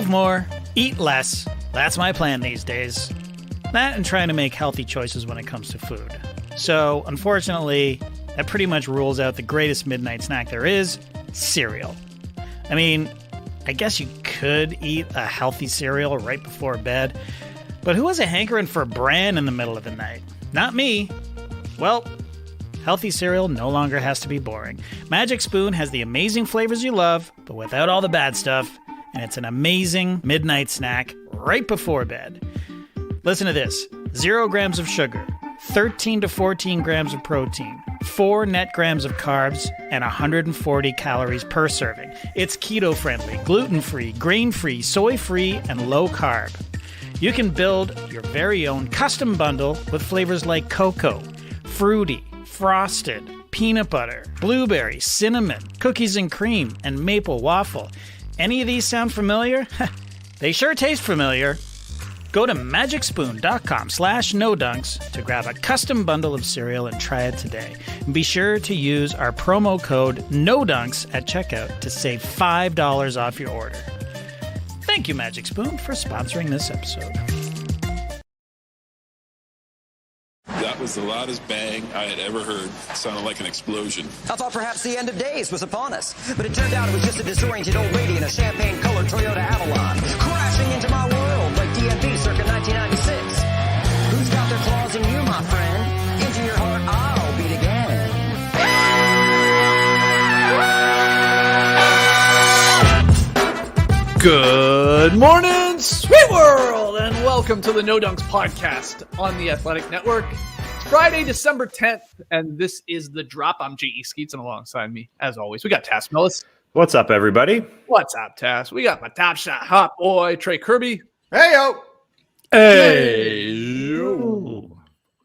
Live more, eat less. That's my plan these days. That and trying to make healthy choices when it comes to food. So, unfortunately, that pretty much rules out the greatest midnight snack there is, cereal. I mean, I guess you could eat a healthy cereal right before bed, but who has a hankering for bran in the middle of the night? Not me. Well, healthy cereal no longer has to be boring. Magic Spoon has the amazing flavors you love, but without all the bad stuff, and it's an amazing midnight snack right before bed. Listen to this. 0 grams of sugar, 13 to 14 grams of protein, 4 net grams of carbs, and 140 calories per serving. It's keto-friendly, gluten-free, grain-free, soy-free, and low-carb. You can build your very own custom bundle with flavors like cocoa, fruity, frosted, peanut butter, blueberry, cinnamon, cookies and cream, and maple waffle. Any of these sound familiar? They sure taste familiar. Go to magicspoon.com/nodunks to grab a custom bundle of cereal and try it today. And be sure to use our promo code NODUNKS at checkout to save $5 off your order. Thank you, Magic Spoon, for sponsoring this episode. That was the loudest bang I had ever heard. It sounded like an explosion. I thought perhaps the end of days was upon us, but it turned out it was just a disoriented old lady in a champagne-colored Toyota Avalon, crashing into my world like DMV circa 1996. Who's got their claws in you, my friend? Into your heart I'll beat again. Good morning, sweet world, and welcome to the No Dunks podcast on the Athletic Network. It's Friday, December 10th, and this is The Drop. I'm J.E. Skeets, and alongside me, as always, we got Tass Millis. What's up, everybody? What's up, Tass? We got my top shot hot boy, Trey Kirby. Hey, yo! Hey!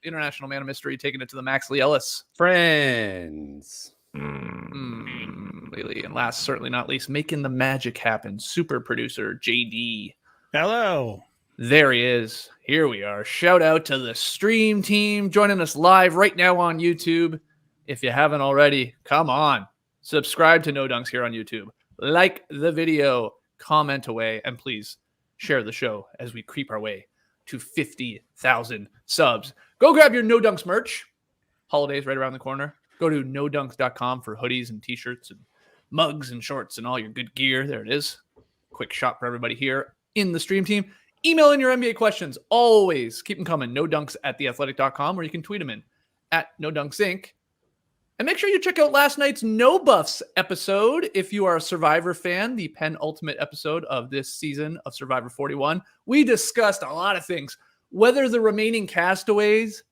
International Man of Mystery, taking it to the Max Lee Ellis. Friends. Lately, and last, certainly not least, making the magic happen, super producer JD. Hello. There he is. Here we are. Shout out to the stream team joining us live right now on YouTube. If you haven't already, come on. Subscribe to No Dunks here on YouTube. Like the video, comment away, and please share the show as we creep our way to 50,000 subs. Go grab your No Dunks merch. Holidays right around the corner. Go to nodunks.com for hoodies and t-shirts and mugs and shorts and all your good gear. There it is. Quick shot for everybody here in the stream team. Email in your NBA questions. Always keep them coming. nodunks@theathletic.com, or you can tweet them in @nodunkinc. And make sure you check out last night's No Buffs episode. If you are a Survivor fan, the penultimate episode of this season of Survivor 41. We discussed a lot of things. Whether the remaining castaways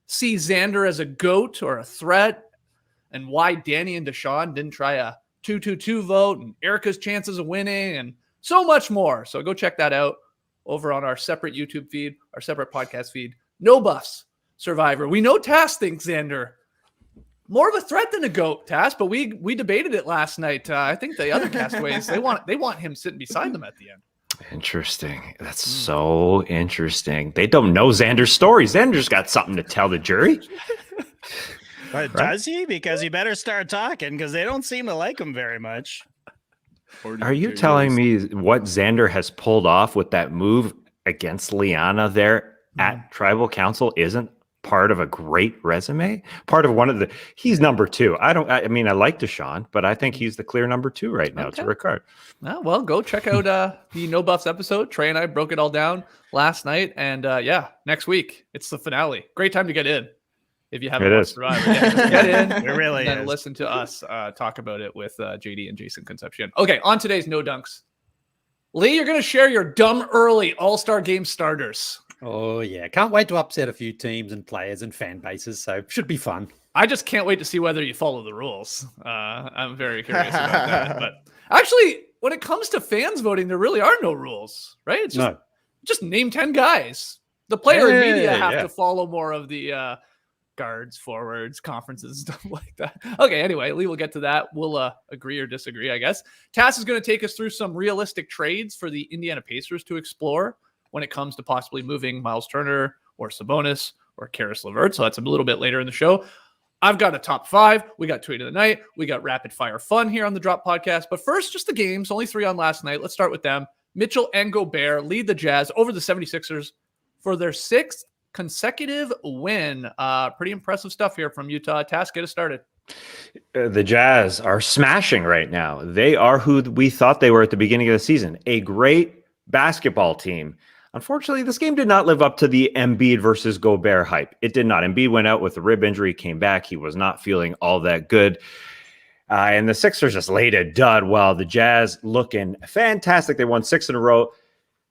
see Xander as a GOAT or a threat, and why Danny and Deshaun didn't try a 2-2-2 vote, and Erica's chances of winning, and so much more. So go check that out over on our separate YouTube feed, our separate podcast feed. No Buffs, Survivor. We know Tass thinks Xander more of a threat than a GOAT, Tass, but we debated it last night. I think the other castaways, they want him sitting beside them at the end. Interesting. That's so interesting. They don't know Xander's story. Xander's got something to tell the jury. But Right? does he? Because he better start talking, because they don't seem to like him very much. Are you telling me what Xander has pulled off with that move against Liana there at Tribal Council isn't part of a great resume? Part of one of the, he's number 2. I like Deshaun, but I think he's the clear number 2 right now to Ricard. Well, go check out the No Buffs episode. Trey and I broke it all down last night. And next week, it's the finale. Great time to get in. If you haven't watched Survivor, just get in. It really and is. Listen to us talk about it with JD and Jason Concepcion. Okay, on today's No Dunks. Leigh, you're going to share your dumb early All-Star Game starters. Oh, yeah. Can't wait to upset a few teams and players and fan bases, so should be fun. I just can't wait to see whether you follow the rules. I'm very curious about that. But actually, when it comes to fans voting, there really are no rules, right? It's just name 10 guys. The player and media have to follow more of the guards, forwards, conferences, stuff like that. Okay, anyway, Leigh will get to that. We'll agree or disagree, I guess. Tass is going to take us through some realistic trades for the Indiana Pacers to explore when it comes to possibly moving Myles Turner or Sabonis or Caris LeVert. So that's a little bit later in the show. I've got a top 5. We got tweet of the night. We got rapid fire fun here on the Drop podcast. But first, just the games. Only 3 on last night. Let's start with them. Mitchell and Gobert lead the Jazz over the 76ers for their 6th consecutive win. Pretty impressive stuff here from Utah. Task, get us started. The Jazz are smashing right now. They are who we thought they were at the beginning of the season, a great basketball team. Unfortunately, this game did not live up to the Embiid versus Gobert hype. It did not. Embiid went out with a rib injury, came back. He was not feeling all that good. And the Sixers just laid a dud while the Jazz looking fantastic. They won 6 in a row.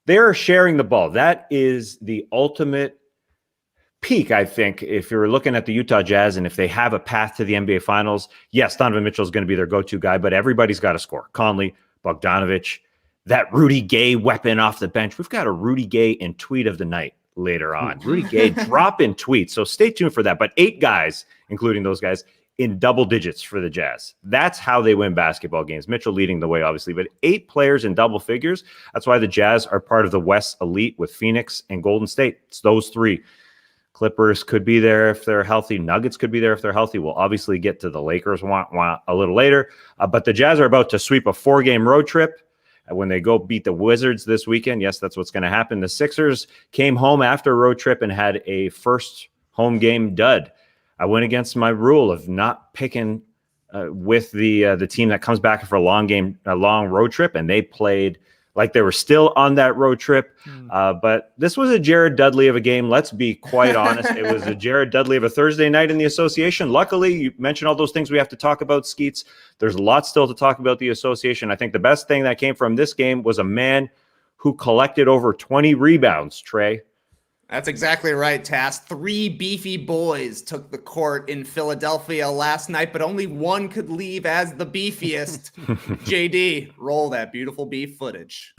They're sharing the ball. That is the ultimate peak, I think, if you're looking at the Utah Jazz and if they have a path to the NBA Finals. Yes, Donovan Mitchell is going to be their go-to guy, but everybody's got to score. Conley, Bogdanovich, that Rudy Gay weapon off the bench. We've got a Rudy Gay in tweet of the night later on. Rudy Gay drop in tweets, so stay tuned for that. But 8 guys, including those guys, in double digits for the Jazz. That's how they win basketball games. Mitchell leading the way, obviously, but 8 players in double figures. That's why the Jazz are part of the West elite with Phoenix and Golden State. It's those 3. Clippers could be there if they're healthy. Nuggets could be there if they're healthy. We'll obviously get to the Lakers a little later. But the Jazz are about to sweep a 4-game road trip when they go beat the Wizards this weekend. Yes, that's what's going to happen. The Sixers came home after a road trip and had a first home game dud. I went against my rule of not picking with the team that comes back for a long road trip, and they played like they were still on that road trip. But this was a Jared Dudley of a game. Let's be quite honest. It was a Jared Dudley of a Thursday night in the association. Luckily, you mentioned all those things we have to talk about, Skeets. There's a lot still to talk about the association. I think the best thing that came from this game was a man who collected over 20 rebounds, Trae. That's exactly right, Tass. 3 beefy boys took the court in Philadelphia last night, but only one could leave as the beefiest. JD, roll that beautiful beef footage.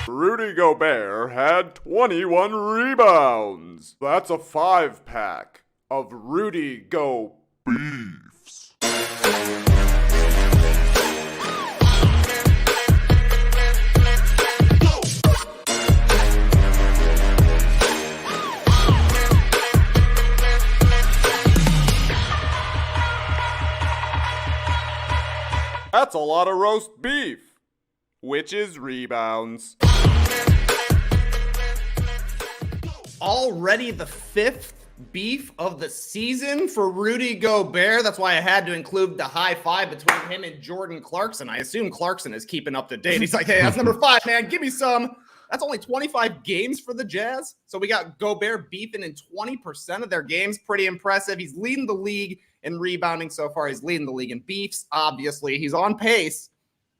Rudy Gobert had 21 rebounds. That's a 5-pack of Rudy Go Beefs. That's a lot of roast beef, which is rebounds. Already the 5th beef of the season for Rudy Gobert. That's why I had to include the high five between him and Jordan Clarkson. I assume Clarkson is keeping up to date. He's like, hey, that's number 5, man. Give me some. That's only 25 games for the Jazz. So we got Gobert beefing in 20% of their games. Pretty impressive. He's leading the league in rebounding so far. He's leading the league in beefs. Obviously, he's on pace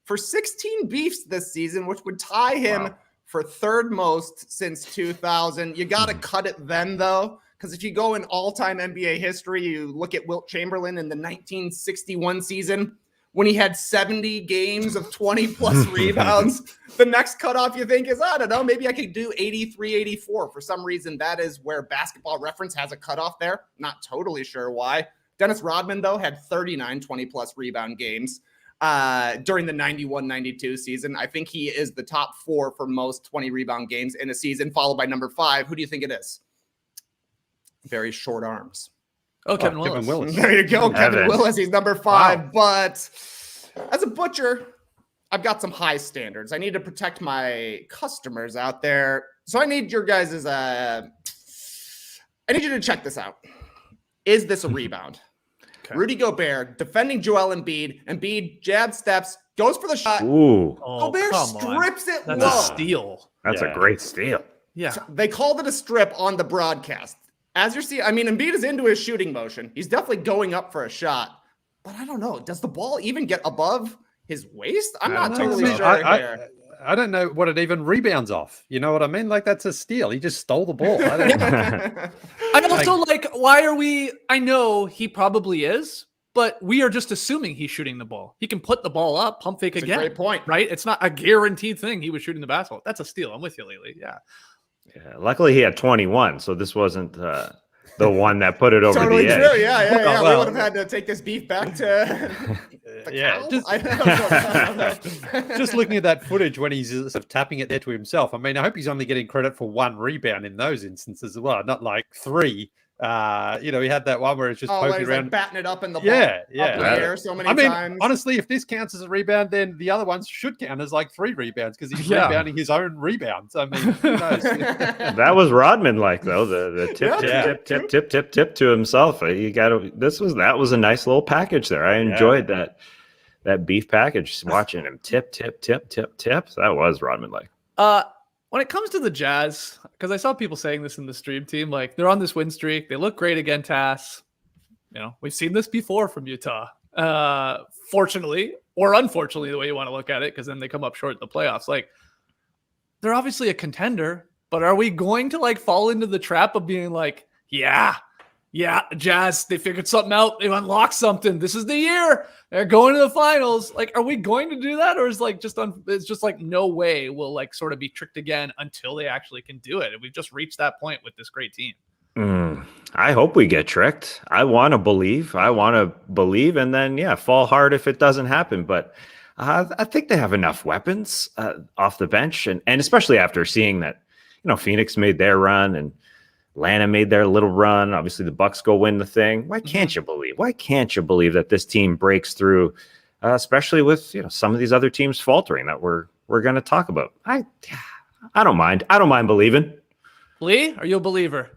for 16 beefs this season, which would tie him for 3rd most since 2000. You got to cut it then, though, because if you go in all-time NBA history, you look at Wilt Chamberlain in the 1961 season when he had 70 games of 20-plus rebounds. The next cutoff you think is, I don't know, maybe I could do 83, 84. For some reason, that is where Basketball Reference has a cutoff there. Not totally sure why. Dennis Rodman, though, had 39 20-plus rebound games during the 91-92 season. I think he is the top 4 for most 20 rebound games in a season, followed by number 5. Who do you think it is? Very short arms. Oh, Kevin Willis. There you go, Kevin Willis. He's number 5. Wow. But as a butcher, I've got some high standards. I need to protect my customers out there. So I need your guys' I need you to check this out. Is this a rebound? Okay. Rudy Gobert defending Joel Embiid. Embiid jab steps, goes for the shot. Ooh. Gobert strips it That's low. a steal. That's a great steal. Yeah. So they called it a strip on the broadcast. As you're seeing, I mean, Embiid is into his shooting motion. He's definitely going up for a shot. But I don't know. Does the ball even get above his waist? I'm not totally sure here. I don't know what it even rebounds off. You know what I mean? Like, that's a steal. He just stole the ball. I don't know. I'm also why are we? I know he probably is, but we are just assuming he's shooting the ball. He can put the ball up, pump fake again. Great point. Right? It's not a guaranteed thing he was shooting the basketball. That's a steal. I'm with you, Leigh. Yeah. Luckily, he had 21, so this wasn't the one that put it over totally the edge. True. Yeah. Well, we would have had to take this beef back to just looking at that footage when he's sort of tapping it there to himself. I mean, I hope he's only getting credit for 1 rebound in those instances as well, not like 3. He had that one where it's just poking around, like batting it up in the ball, up in the air so many times. Honestly, if this counts as a rebound, then the other ones should count as like 3 rebounds because he's rebounding his own rebounds. I mean, who knows? That was Rodman like though, the tip to himself. That was a nice little package there. I enjoyed that beef package. Watching him tip. That was Rodman like. When it comes to the Jazz, because I saw people saying this in the stream team, like they're on this win streak. They look great again, Tass. We've seen this before from Utah. Fortunately or unfortunately, the way you want to look at it, because then they come up short in the playoffs. Like they're obviously a contender, but are we going to like fall into the trap of being like, yeah, Jazz, they figured something out. They unlocked something. This is the year. They're going to the finals. Like, are we going to do that? Or is like it's just like no way we'll like sort of be tricked again until they actually can do it. And we've just reached that point with this great team. I hope we get tricked. I want to believe. And then, fall hard if it doesn't happen. But I think they have enough weapons off the bench. And especially after seeing that, Phoenix made their run and Atlanta made their little run. Obviously, the Bucks go win the thing. Why can't you believe? Why can't you believe that this team breaks through, especially with some of these other teams faltering that we're going to talk about? I don't mind. I don't mind believing. Leigh, are you a believer?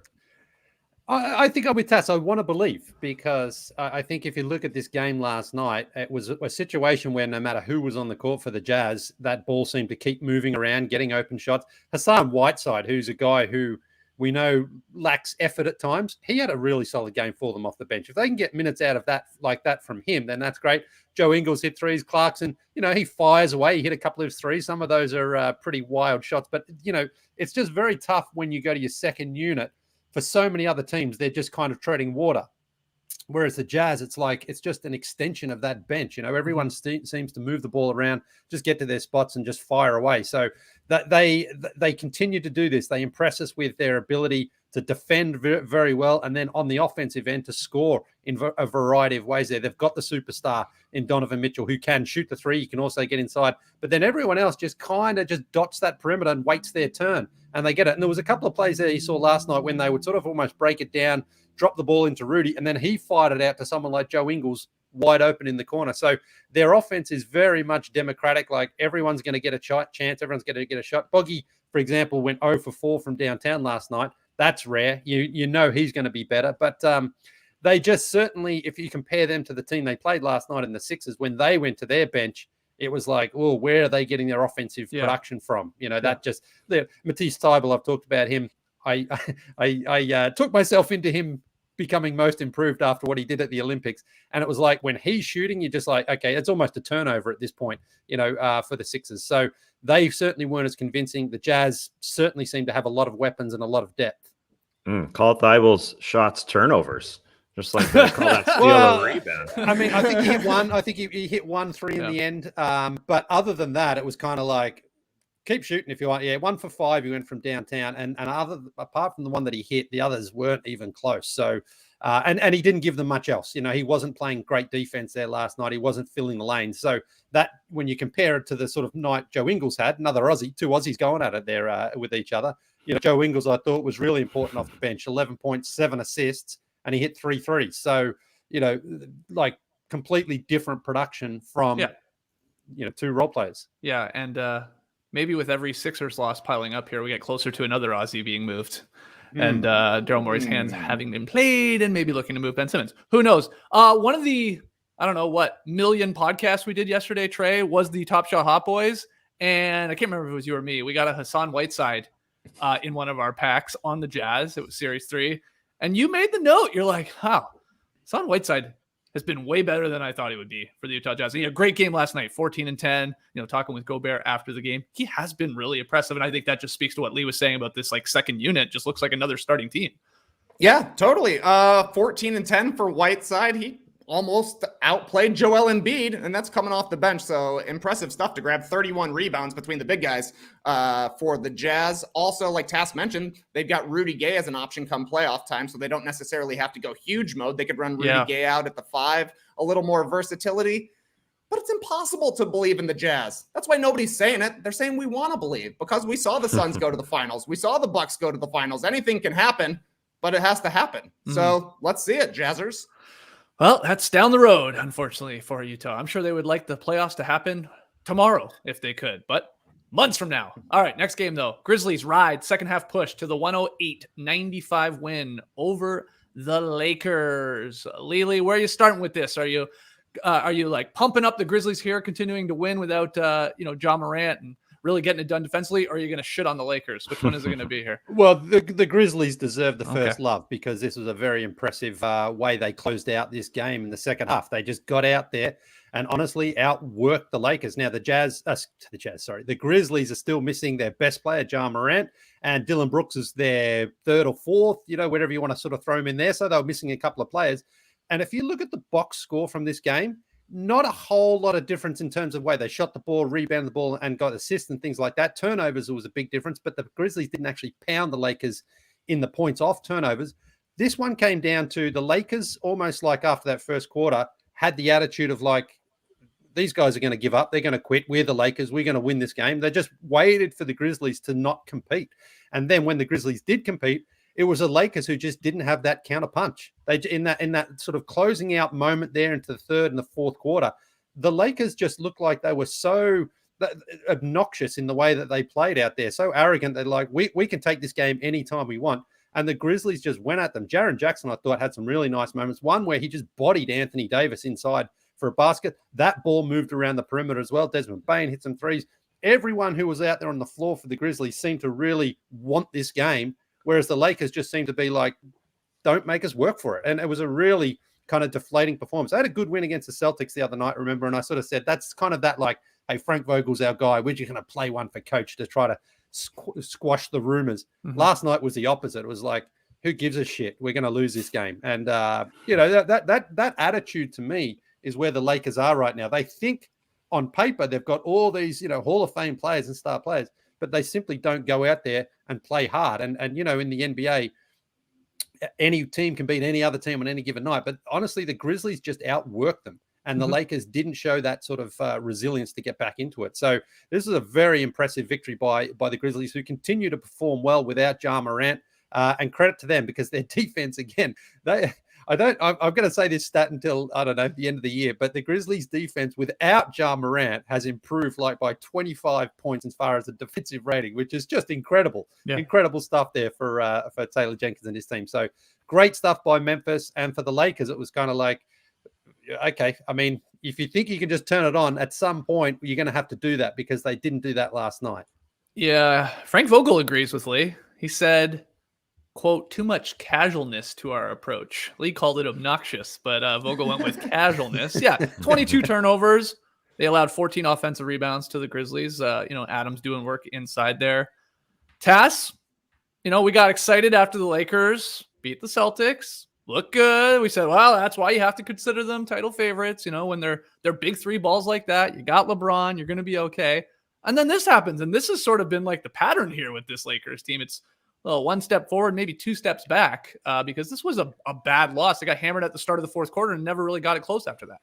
I think I'm with Tass. I want to believe because I think if you look at this game last night, it was a situation where no matter who was on the court for the Jazz, that ball seemed to keep moving around, getting open shots. Hassan Whiteside, who's a guy who we know lacks effort at times, he had a really solid game for them off the bench. If they can get minutes out of that like that from him, then that's great. Joe Ingles hit threes. Clarkson, he fires away. He hit a couple of threes. Some of those are pretty wild shots. But, it's just very tough when you go to your second unit. For so many other teams, they're just kind of treading water. Whereas the Jazz, it's just an extension of that bench. Everyone seems to move the ball around, just get to their spots and just fire away. So that they continue to do this. They impress us with their ability to defend very well, and then on the offensive end to score in a variety of ways there. They've got the superstar in Donovan Mitchell who can shoot the three. He can also get inside. But then everyone else just kind of just dots that perimeter and waits their turn, and they get it. And there was a couple of plays there you saw last night when they would sort of almost break it down, drop the ball into Rudy, and then he fired it out to someone like Joe Ingles wide open in the corner. So their offense is very much democratic. Like everyone's going to get a chance. Everyone's going to get a shot. Boggy, for example, went 0 for 4 from downtown last night. That's rare. He's going to be better. But they just certainly, if you compare them to the team they played last night in the Sixers, when they went to their bench, it was like, oh, where are they getting their offensive production from? That just Matisse Thybulle, I've talked about him. I took myself into him becoming most improved after what he did at the Olympics. And it was like when he's shooting, you're just like, okay, it's almost a turnover at this point, for the Sixers. So they certainly weren't as convincing. The Jazz certainly seem to have a lot of weapons and a lot of depth. Call Thybulle's shots turnovers. Just like they call that steal a rebound. I mean, I think he hit one. I think he hit 1 3 in the end. But other than that, it was kind of like, keep shooting if you want. Yeah, 1 for 5. He went from downtown, and apart from the one that he hit, the others weren't even close. So, and he didn't give them much else. He wasn't playing great defense there last night. He wasn't filling the lanes. So that when you compare it to the sort of night Joe Ingles had, another Aussie, 2 Aussies going at it there with each other. Joe Ingles, I thought, was really important off the bench. 11.7 assists, and he hit 3 threes. So like completely different production from 2 role players. Yeah, and maybe with every Sixers loss piling up here, we get closer to another Aussie being moved. And Daryl Morey's hands having been played and maybe looking to move Ben Simmons. Who knows? One of the, I don't know what, million podcasts we did yesterday, Trae, was the Top Shot Hot Boys. And I can't remember if it was you or me. We got a Hassan Whiteside in one of our packs on the Jazz. It was Series 3. And you made the note. You're like, wow, Hassan Whiteside has been way better than I thought he would be for the Utah Jazz. He had a great game last night, 14 and 10, talking with Gobert after the game. He has been really impressive. And I think that just speaks to what Leigh was saying about this like second unit. Just looks like another starting team. Yeah, totally. 14 and 10 for Whiteside. He almost outplayed Joel Embiid, and that's coming off the bench. So impressive stuff to grab 31 rebounds between the big guys for the Jazz. Also, like Tass mentioned, they've got Rudy Gay as an option come playoff time, so they don't necessarily have to go huge mode. They could run Rudy Gay out at the 5, a little more versatility. But it's impossible to believe in the Jazz. That's why nobody's saying it. They're saying we want to believe because we saw the Suns go to the finals. We saw the Bucks go to the finals. Anything can happen. but it has to happen. So let's see it, Jazzers. Well, that's down the road, unfortunately, for Utah. I'm sure they would like the playoffs to happen tomorrow if they could, but months from now. All right, next game, though. Grizzlies ride second half push to the 108-95 win over the Lakers. Leigh, where are you starting with this? Are you like pumping up the Grizzlies here, continuing to win without Ja Morant and really getting it done defensively, or are you going to shit on the Lakers? Which one is it going to be here? Well, the Grizzlies deserve the first love because this was a very impressive way they closed out this game in the second half. They just got out there and honestly outworked the Lakers. Now, the Grizzlies are still missing their best player, Ja Morant, and Dylan Brooks is their third or fourth, whatever you want to sort of throw him in there. So they were missing a couple of players. And if you look at the box score from this game, not a whole lot of difference in terms of way they shot the ball, rebounded the ball, and got assists and things like that. Turnovers was a big difference, but the Grizzlies didn't actually pound the Lakers in the points off turnovers. This one came down to the Lakers, almost like after that first quarter, had the attitude of like, these guys are going to give up. They're going to quit. We're the Lakers. We're going to win this game. They just waited for the Grizzlies to not compete. And then when the Grizzlies did compete, it was the Lakers who just didn't have that counter punch. They in that sort of closing out moment there into the third and the fourth quarter, the Lakers just looked like they were so obnoxious in the way that they played out there, so arrogant. They're like, we can take this game anytime we want. And the Grizzlies just went at them. Jaron Jackson, I thought, had some really nice moments. One where he just bodied Anthony Davis inside for a basket. That ball moved around the perimeter as well. Desmond Bane hit some threes. Everyone who was out there on the floor for the Grizzlies seemed to really want this game, whereas the Lakers just seemed to be like, don't make us work for it. And it was a really kind of deflating performance. They had a good win against the Celtics the other night, remember? And I sort of said, that's kind of that like, hey, Frank Vogel's our guy. We're just going to play one for coach to try to squash the rumors. Mm-hmm. Last night was the opposite. It was like, who gives a shit? We're going to lose this game. And, that attitude to me is where the Lakers are right now. They think on paper they've got all these, Hall of Fame players and star players, but they simply don't go out there and play hard. And in the NBA, any team can beat any other team on any given night. But honestly, the Grizzlies just outworked them. And the Lakers didn't show that sort of resilience to get back into it. So this is a very impressive victory by the Grizzlies, who continue to perform well without Ja Morant. And credit to them, because their defense, again, I'm going to say this stat until, I don't know, the end of the year, but the Grizzlies defense without Ja Morant has improved like by 25 points as far as the defensive rating, which is just incredible. Yeah. Incredible stuff there for Taylor Jenkins and his team. So great stuff by Memphis. And for the Lakers, it was kind of like, okay, I mean, if you think you can just turn it on, at some point, you're going to have to do that, because they didn't do that last night. Yeah, Frank Vogel agrees with Leigh. He said, quote, too much casualness to our approach. Leigh called it obnoxious, but Vogel went with casualness. Yeah, 22 turnovers. They allowed 14 offensive rebounds to the Grizzlies. Adams doing work inside there. Tass, we got excited after the Lakers beat the Celtics. Look good. We said, well, that's why you have to consider them title favorites. When they're big three balls like that, you got LeBron, you're going to be okay. And then this happens. And this has sort of been like the pattern here with this Lakers team. It's one step forward, maybe two steps back, because this was a bad loss. They got hammered at the start of the fourth quarter and never really got it close after that.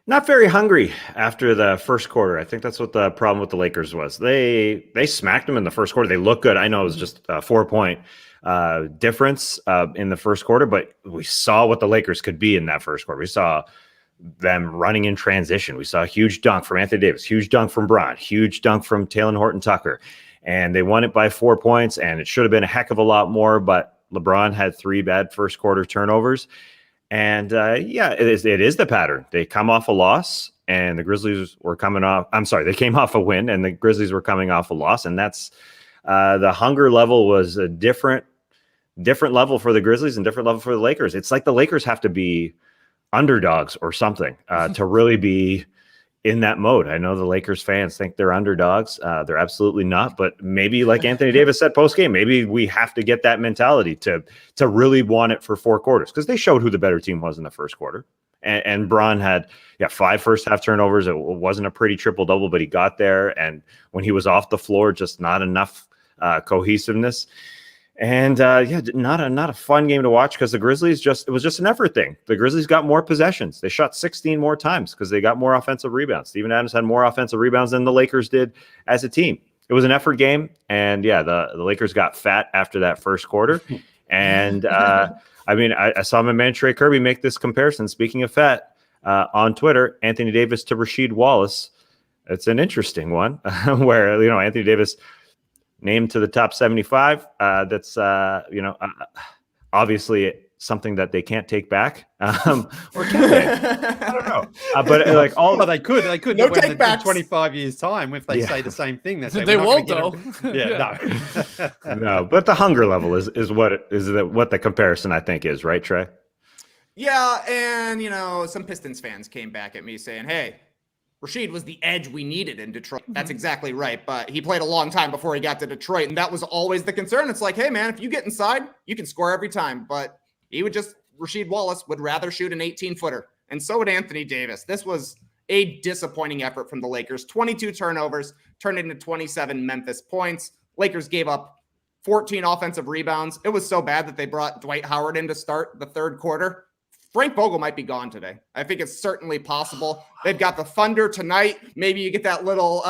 Not very hungry after the first quarter. I think that's what the problem with the Lakers was. They smacked them in the first quarter. They looked good. I know it was just a 4-point difference in the first quarter, but we saw what the Lakers could be in that first quarter. We saw them running in transition. We saw a huge dunk from Anthony Davis, huge dunk from Bron, huge dunk from Talen Horton-Tucker. And they won it by 4 points, and it should have been a heck of a lot more, but LeBron had 3 bad first quarter turnovers. And it is the pattern. They come off a loss, and the Grizzlies were coming off. I'm sorry, they came off a win, and the Grizzlies were coming off a loss. And that's the hunger level was a different level for the Grizzlies and different level for the Lakers. It's like the Lakers have to be underdogs or something to really be in that mode. I know the Lakers fans think they're underdogs. They're absolutely not. But maybe, like Anthony Davis said post-game, maybe we have to get that mentality to really want it for 4 quarters, because they showed who the better team was in the first quarter. And Bron had 5 first-half turnovers. It wasn't a pretty triple-double, but he got there. And when he was off the floor, just not enough cohesiveness. And not a fun game to watch, because the Grizzlies it was just an effort thing. The Grizzlies got more possessions. They shot 16 more times because they got more offensive rebounds. Steven Adams had more offensive rebounds than the Lakers did as a team. It was an effort game. And the Lakers got fat after that first quarter. And I mean, I saw my man Trey Kirby make this comparison. Speaking of fat, on Twitter, Anthony Davis to Rasheed Wallace. It's an interesting one where, Anthony Davis named to the top 75. That's, obviously something that they can't take back. Or can they? I don't know. But they could. No when take backs. 25 years time, if they say the same thing, they won't though. No. But the hunger level is what the comparison I think is, right, Trey? Yeah, and some Pistons fans came back at me saying, "Hey, Rasheed was the edge we needed in Detroit." That's exactly right, but he played a long time before he got to Detroit, and that was always the concern. It's like, hey man, if you get inside, you can score every time, but Rasheed Wallace would rather shoot an 18-footer, and so would Anthony Davis. This was a disappointing effort from the Lakers. 22 turnovers turned into 27 Memphis points. Lakers gave up 14 offensive rebounds. It was so bad that they brought Dwight Howard in to start the third quarter. Frank Vogel might be gone today. I think it's certainly possible. They've got the Thunder tonight. Maybe you get that little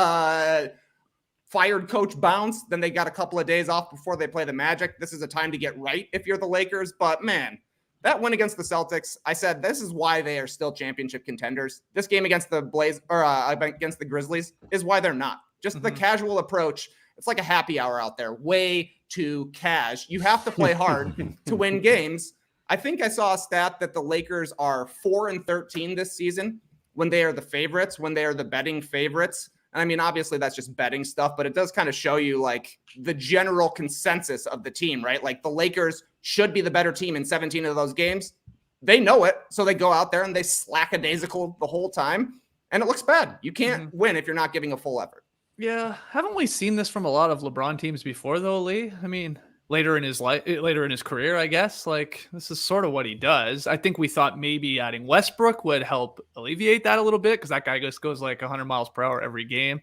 fired coach bounce. Then they got a couple of days off before they play the Magic. This is a time to get right if you're the Lakers. But man, that win against the Celtics, I said this is why they are still championship contenders. This game against the against the Grizzlies is why they're not. Just the casual approach. It's like a happy hour out there. Way too cash. You have to play hard to win games. I think I saw a stat that the Lakers are 4-13 this season when they are the favorites, when they are the betting favorites. And I mean, obviously that's just betting stuff, but it does kind of show you like the general consensus of the team, right? Like the Lakers should be the better team in 17 of those games. They know it. So they go out there and they slackadaisical the whole time. And it looks bad. You can't win if you're not giving a full effort. Yeah. Haven't we seen this from a lot of LeBron teams before though, Leigh? I mean, later in his career, I guess, like this is sort of what he does. I think we thought maybe adding Westbrook would help alleviate that a little bit because that guy just goes like 100 miles per hour every game.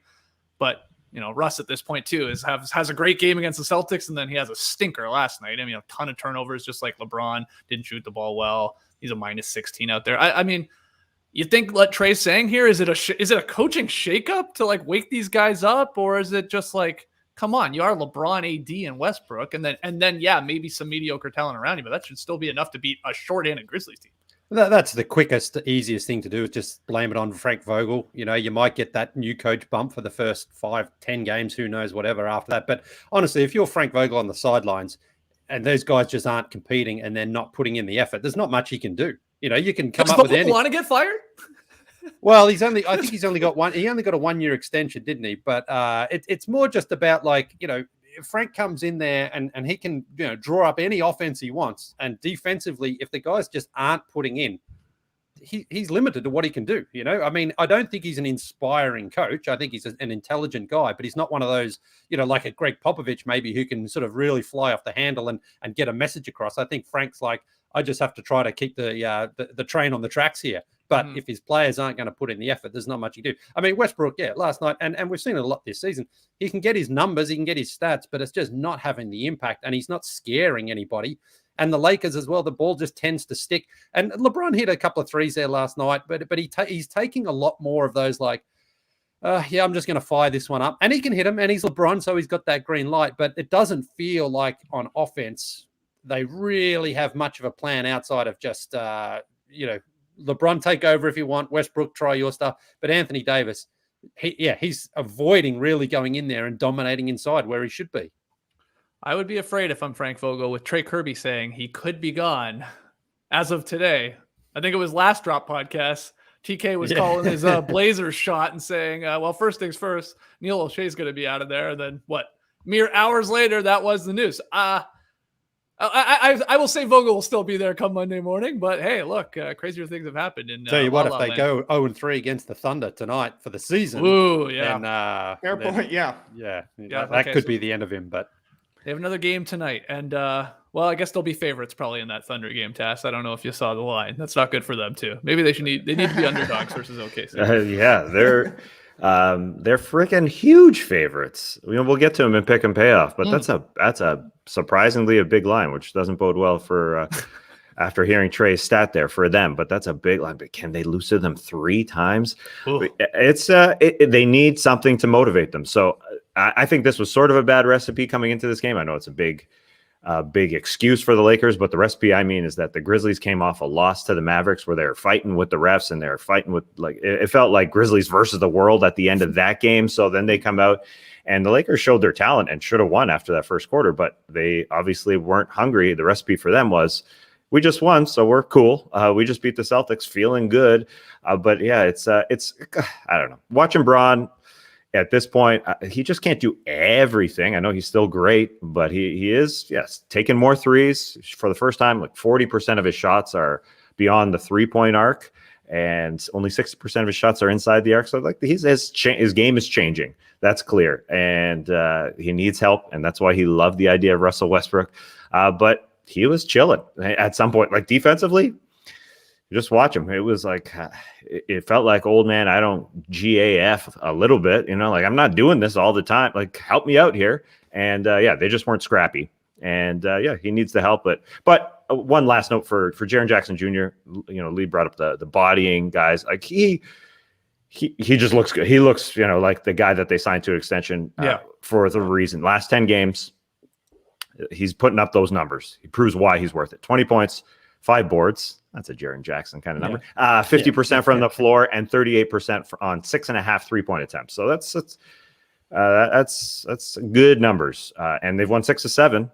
But Russ at this point too has a great game against the Celtics, and then he has a stinker last night. I mean, a ton of turnovers, just like LeBron. Didn't shoot the ball well. He's a minus 16 out there. I mean, you think what Trey's saying here is it a coaching shakeup to like wake these guys up, or is it just like, come on, you are LeBron, AD, and Westbrook, and then yeah, maybe some mediocre talent around you, but that should still be enough to beat a short-handed Grizzlies team. That's the quickest, easiest thing to do is just blame it on Frank Vogel. You might get that new coach bump for the first 5-10 games, who knows, whatever after that. But honestly, if you're Frank Vogel on the sidelines and those guys just aren't competing and they're not putting in the effort, there's not much he can do. You can come up with any. Want to get fired? Well, I think he's only got one. He only got a 1-year extension, didn't he? But it's more just about like, Frank comes in there and he can, draw up any offense he wants. And defensively, if the guys just aren't putting in, he's limited to what he can do. I mean, I don't think he's an inspiring coach. I think he's an intelligent guy, but he's not one of those, like a Greg Popovich maybe, who can sort of really fly off the handle and get a message across. I think Frank's like, I just have to try to keep the train on the tracks here. But if his players aren't going to put in the effort, there's not much he can do. I mean, Westbrook, last night, and we've seen it a lot this season, he can get his numbers, he can get his stats, but it's just not having the impact, and he's not scaring anybody. And the Lakers as well, the ball just tends to stick. And LeBron hit a couple of threes there last night, but he's taking a lot more of those like, I'm just going to fire this one up. And he can hit them, and he's LeBron, so he's got that green light. But it doesn't feel like on offense they really have much of a plan outside of just, LeBron take over if you want, Westbrook try your stuff. But Anthony Davis, he's avoiding really going in there and dominating inside where he should be. I would be afraid if I'm Frank Vogel with Trey Kirby saying he could be gone as of today. I think it was last drop podcast. TK was calling his Blazers shot and saying, well, first things first, Neil O'Shea's going to be out of there. And then mere hours later, that was the news. I will say Vogel will still be there come Monday morning, but hey, look, crazier things have happened. Tell you what, if they go 0-3 against the Thunder tonight for the season, fair point, that could be the end of him. But they have another game tonight, and well, I guess they'll be favorites probably in that Thunder game. Tass, I don't know if you saw the line. That's not good for them too. Maybe they need to be underdogs versus OKC. They're freaking huge favorites. We'll get to them in pick and payoff, but that's a surprisingly a big line, which doesn't bode well for after hearing Trey's stat there for them. But that's a big line. But can they lose to them 3 times? Ooh. They need something to motivate them. So I think this was sort of a bad recipe coming into this game. I know it's a big big excuse for the Lakers, but the recipe, I mean, is that the Grizzlies came off a loss to the Mavericks where they were fighting with the refs and they were fighting with, like, it felt like Grizzlies versus the world at the end of that game. So then they come out and the Lakers showed their talent and should have won after that first quarter, but they obviously weren't hungry. The recipe for them was, we just won, so we're cool. We just beat the Celtics, feeling good. But yeah, it's I don't know. Watching Bron at this point, he just can't do everything. I know he's still great, but he is, yes, taking more threes for the first time. Like 40% of his shots are beyond the 3-point arc, and only 60% of his shots are inside the arc. So like his game is changing. That's clear, and he needs help, and that's why he loved the idea of Russell Westbrook. But he was chilling at some point, like defensively. Just watch him. It was like, it felt like, old man, I don't GAF a little bit, like, I'm not doing this all the time. Like, help me out here. And yeah, they just weren't scrappy. And yeah, he needs the help. But one last note for Jaron Jackson Jr. Leigh brought up the bodying guys. Like he just looks good. He looks, like the guy that they signed to extension for the reason. Last 10 games, he's putting up those numbers. He proves why he's worth it. 20 points, 5 boards. That's a Jaron Jackson kind of number. 50% from the floor and 38% on 6.5 3-point attempts. So that's good numbers. And they've won 6 of 7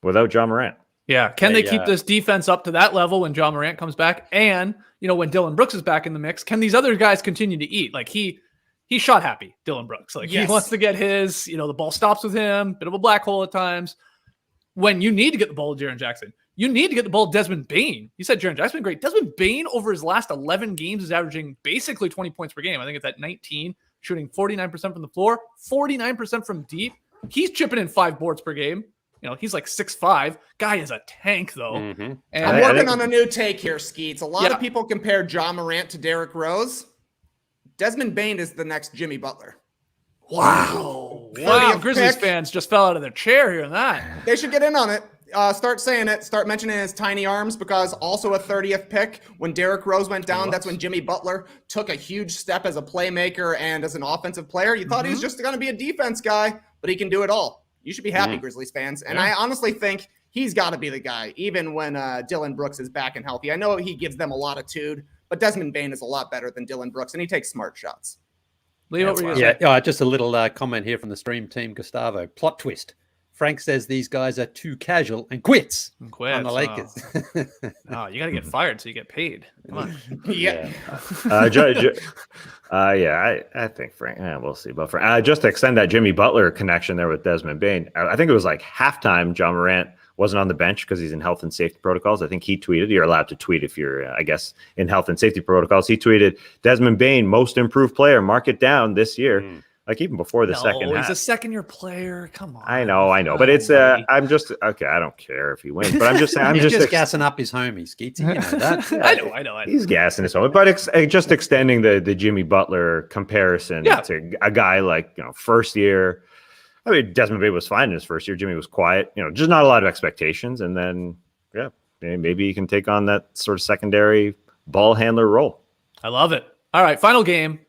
without Ja Morant. Yeah. Can they keep this defense up to that level when Ja Morant comes back? And, when Dillon Brooks is back in the mix, can these other guys continue to eat? Like he's shot happy, Dillon Brooks. Like he wants to get his, the ball stops with him, bit of a black hole at times. When you need to get the ball to Jaron Jackson, you need to get the ball to Desmond Bane. You said Jaron Jackson, great. Desmond Bane over his last 11 games is averaging basically 20 points per game. I think it's at 19, shooting 49% from the floor, 49% from deep. He's chipping in 5 boards per game. He's like 6'5". Guy is a tank, though. Mm-hmm. And I'm working on a new take here, Skeets. A lot of people compare Ja Morant to Derrick Rose. Desmond Bane is the next Jimmy Butler. Wow. Grizzlies fans just fell out of their chair hearing that. They should get in on it. Start saying it. Start mentioning his tiny arms, because also a 30th pick. When Derrick Rose went down, that's when Jimmy Butler took a huge step as a playmaker and as an offensive player. You thought he was just going to be a defense guy, but he can do it all. You should be happy, Grizzlies fans. And I honestly think he's got to be the guy, even when Dillon Brooks is back and healthy. I know he gives them a latitude, but Desmond Bane is a lot better than Dillon Brooks, and he takes smart shots. Leigh, what were you going to say? Just a little comment here from the stream team, Gustavo. Plot twist. Frank says these guys are too casual and quits on the Lakers. Oh, you got to get fired so you get paid. Come on. I think Frank. We'll see. But just to extend that Jimmy Butler connection there with Desmond Bane, I think it was like halftime. Ja Morant wasn't on the bench because he's in health and safety protocols. I think he tweeted. You're allowed to tweet if you're, I guess, in health and safety protocols. He tweeted, "Desmond Bane, most improved player. Mark it down this year." Like even before the second half. He's a second-year player. Come on. I know. But it's I'm just okay. I don't care if he wins, but I'm just saying. He's just gassing up his homie, Skeetsy. You know that. I know. He's gassing his homie, but it's just extending the Jimmy Butler comparison to a guy like first year. I mean, Desmond Bane was fine in his first year. Jimmy was quiet. Just not a lot of expectations, and then maybe he can take on that sort of secondary ball handler role. I love it. All right, final game.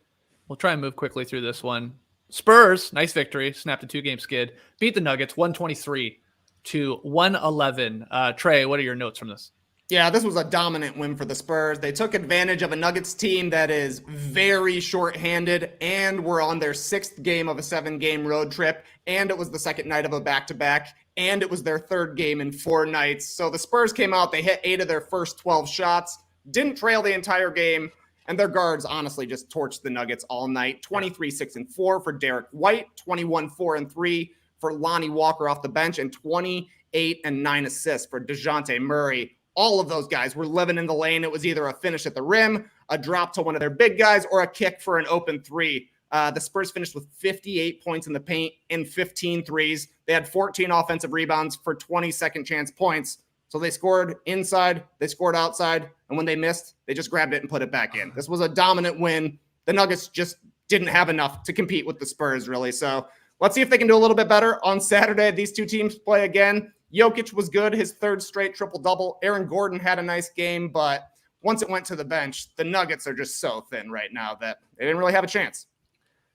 We'll try and move quickly through this one. Spurs, nice victory, snapped a 2-game skid, beat the Nuggets 123-111. Trae, what are your notes from this? Yeah, this was a dominant win for the Spurs. They took advantage of a Nuggets team that is very short-handed and were on their 6th game of a 7-game road trip, and it was the second night of a back-to-back, and it was their 3rd game in 4 nights. So the Spurs came out, they hit 8 of their first 12 shots, didn't trail the entire game, and their guards honestly just torched the Nuggets all night. 23-6-4 for Derek White, 21-4-3 for Lonnie Walker off the bench, and 28 and 9 assists for DeJounte Murray. All of those guys were living in the lane. It was either a finish at the rim, a drop to one of their big guys, or a kick for an open 3. The Spurs finished with 58 points in the paint and 15 threes. They had 14 offensive rebounds for 20 second chance points. So they scored inside, they scored outside, and when they missed, they just grabbed it and put it back in. This was a dominant win. The Nuggets just didn't have enough to compete with the Spurs, really. So let's see if they can do a little bit better on Saturday. These two teams play again. Jokic was good, his 3rd straight triple-double. Aaron Gordon had a nice game, but once it went to the bench, the Nuggets are just so thin right now that they didn't really have a chance.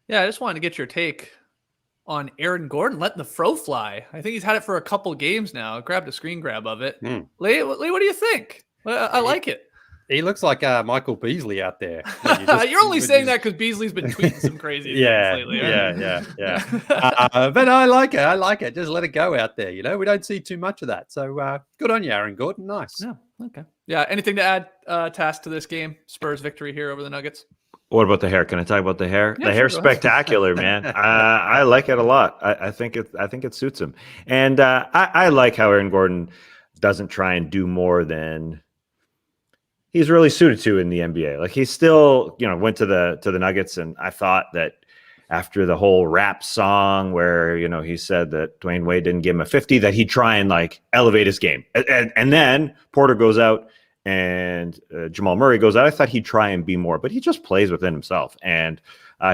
Yeah, I just wanted to get your take. on Aaron Gordon letting the fro fly. I think he's had it for a couple games now. I grabbed a screen grab of it. Leigh, what do you think? I like it. He looks like Michael Beasley out there. You're only saying that because Beasley's been tweeting some crazy things lately. Yeah. But I like it. I like it. Just let it go out there. We don't see too much of that. So good on you, Aaron Gordon. Nice. Yeah. Okay. Yeah. Anything to add, Task, to this game? Spurs victory here over the Nuggets. What about the hair? Can I talk about the hair? Yeah, the hair's sure, go ahead. spectacular, man. I like it a lot. I think it suits him, and I like how Aaron Gordon doesn't try and do more than he's really suited to in the NBA. Like, he still, went to the Nuggets, and I thought that after the whole rap song where he said that Dwayne Wade didn't give him a 50, that he'd try and elevate his game, and then Porter goes out. And Jamal Murray goes out. I thought he'd try and be more, but he just plays within himself. And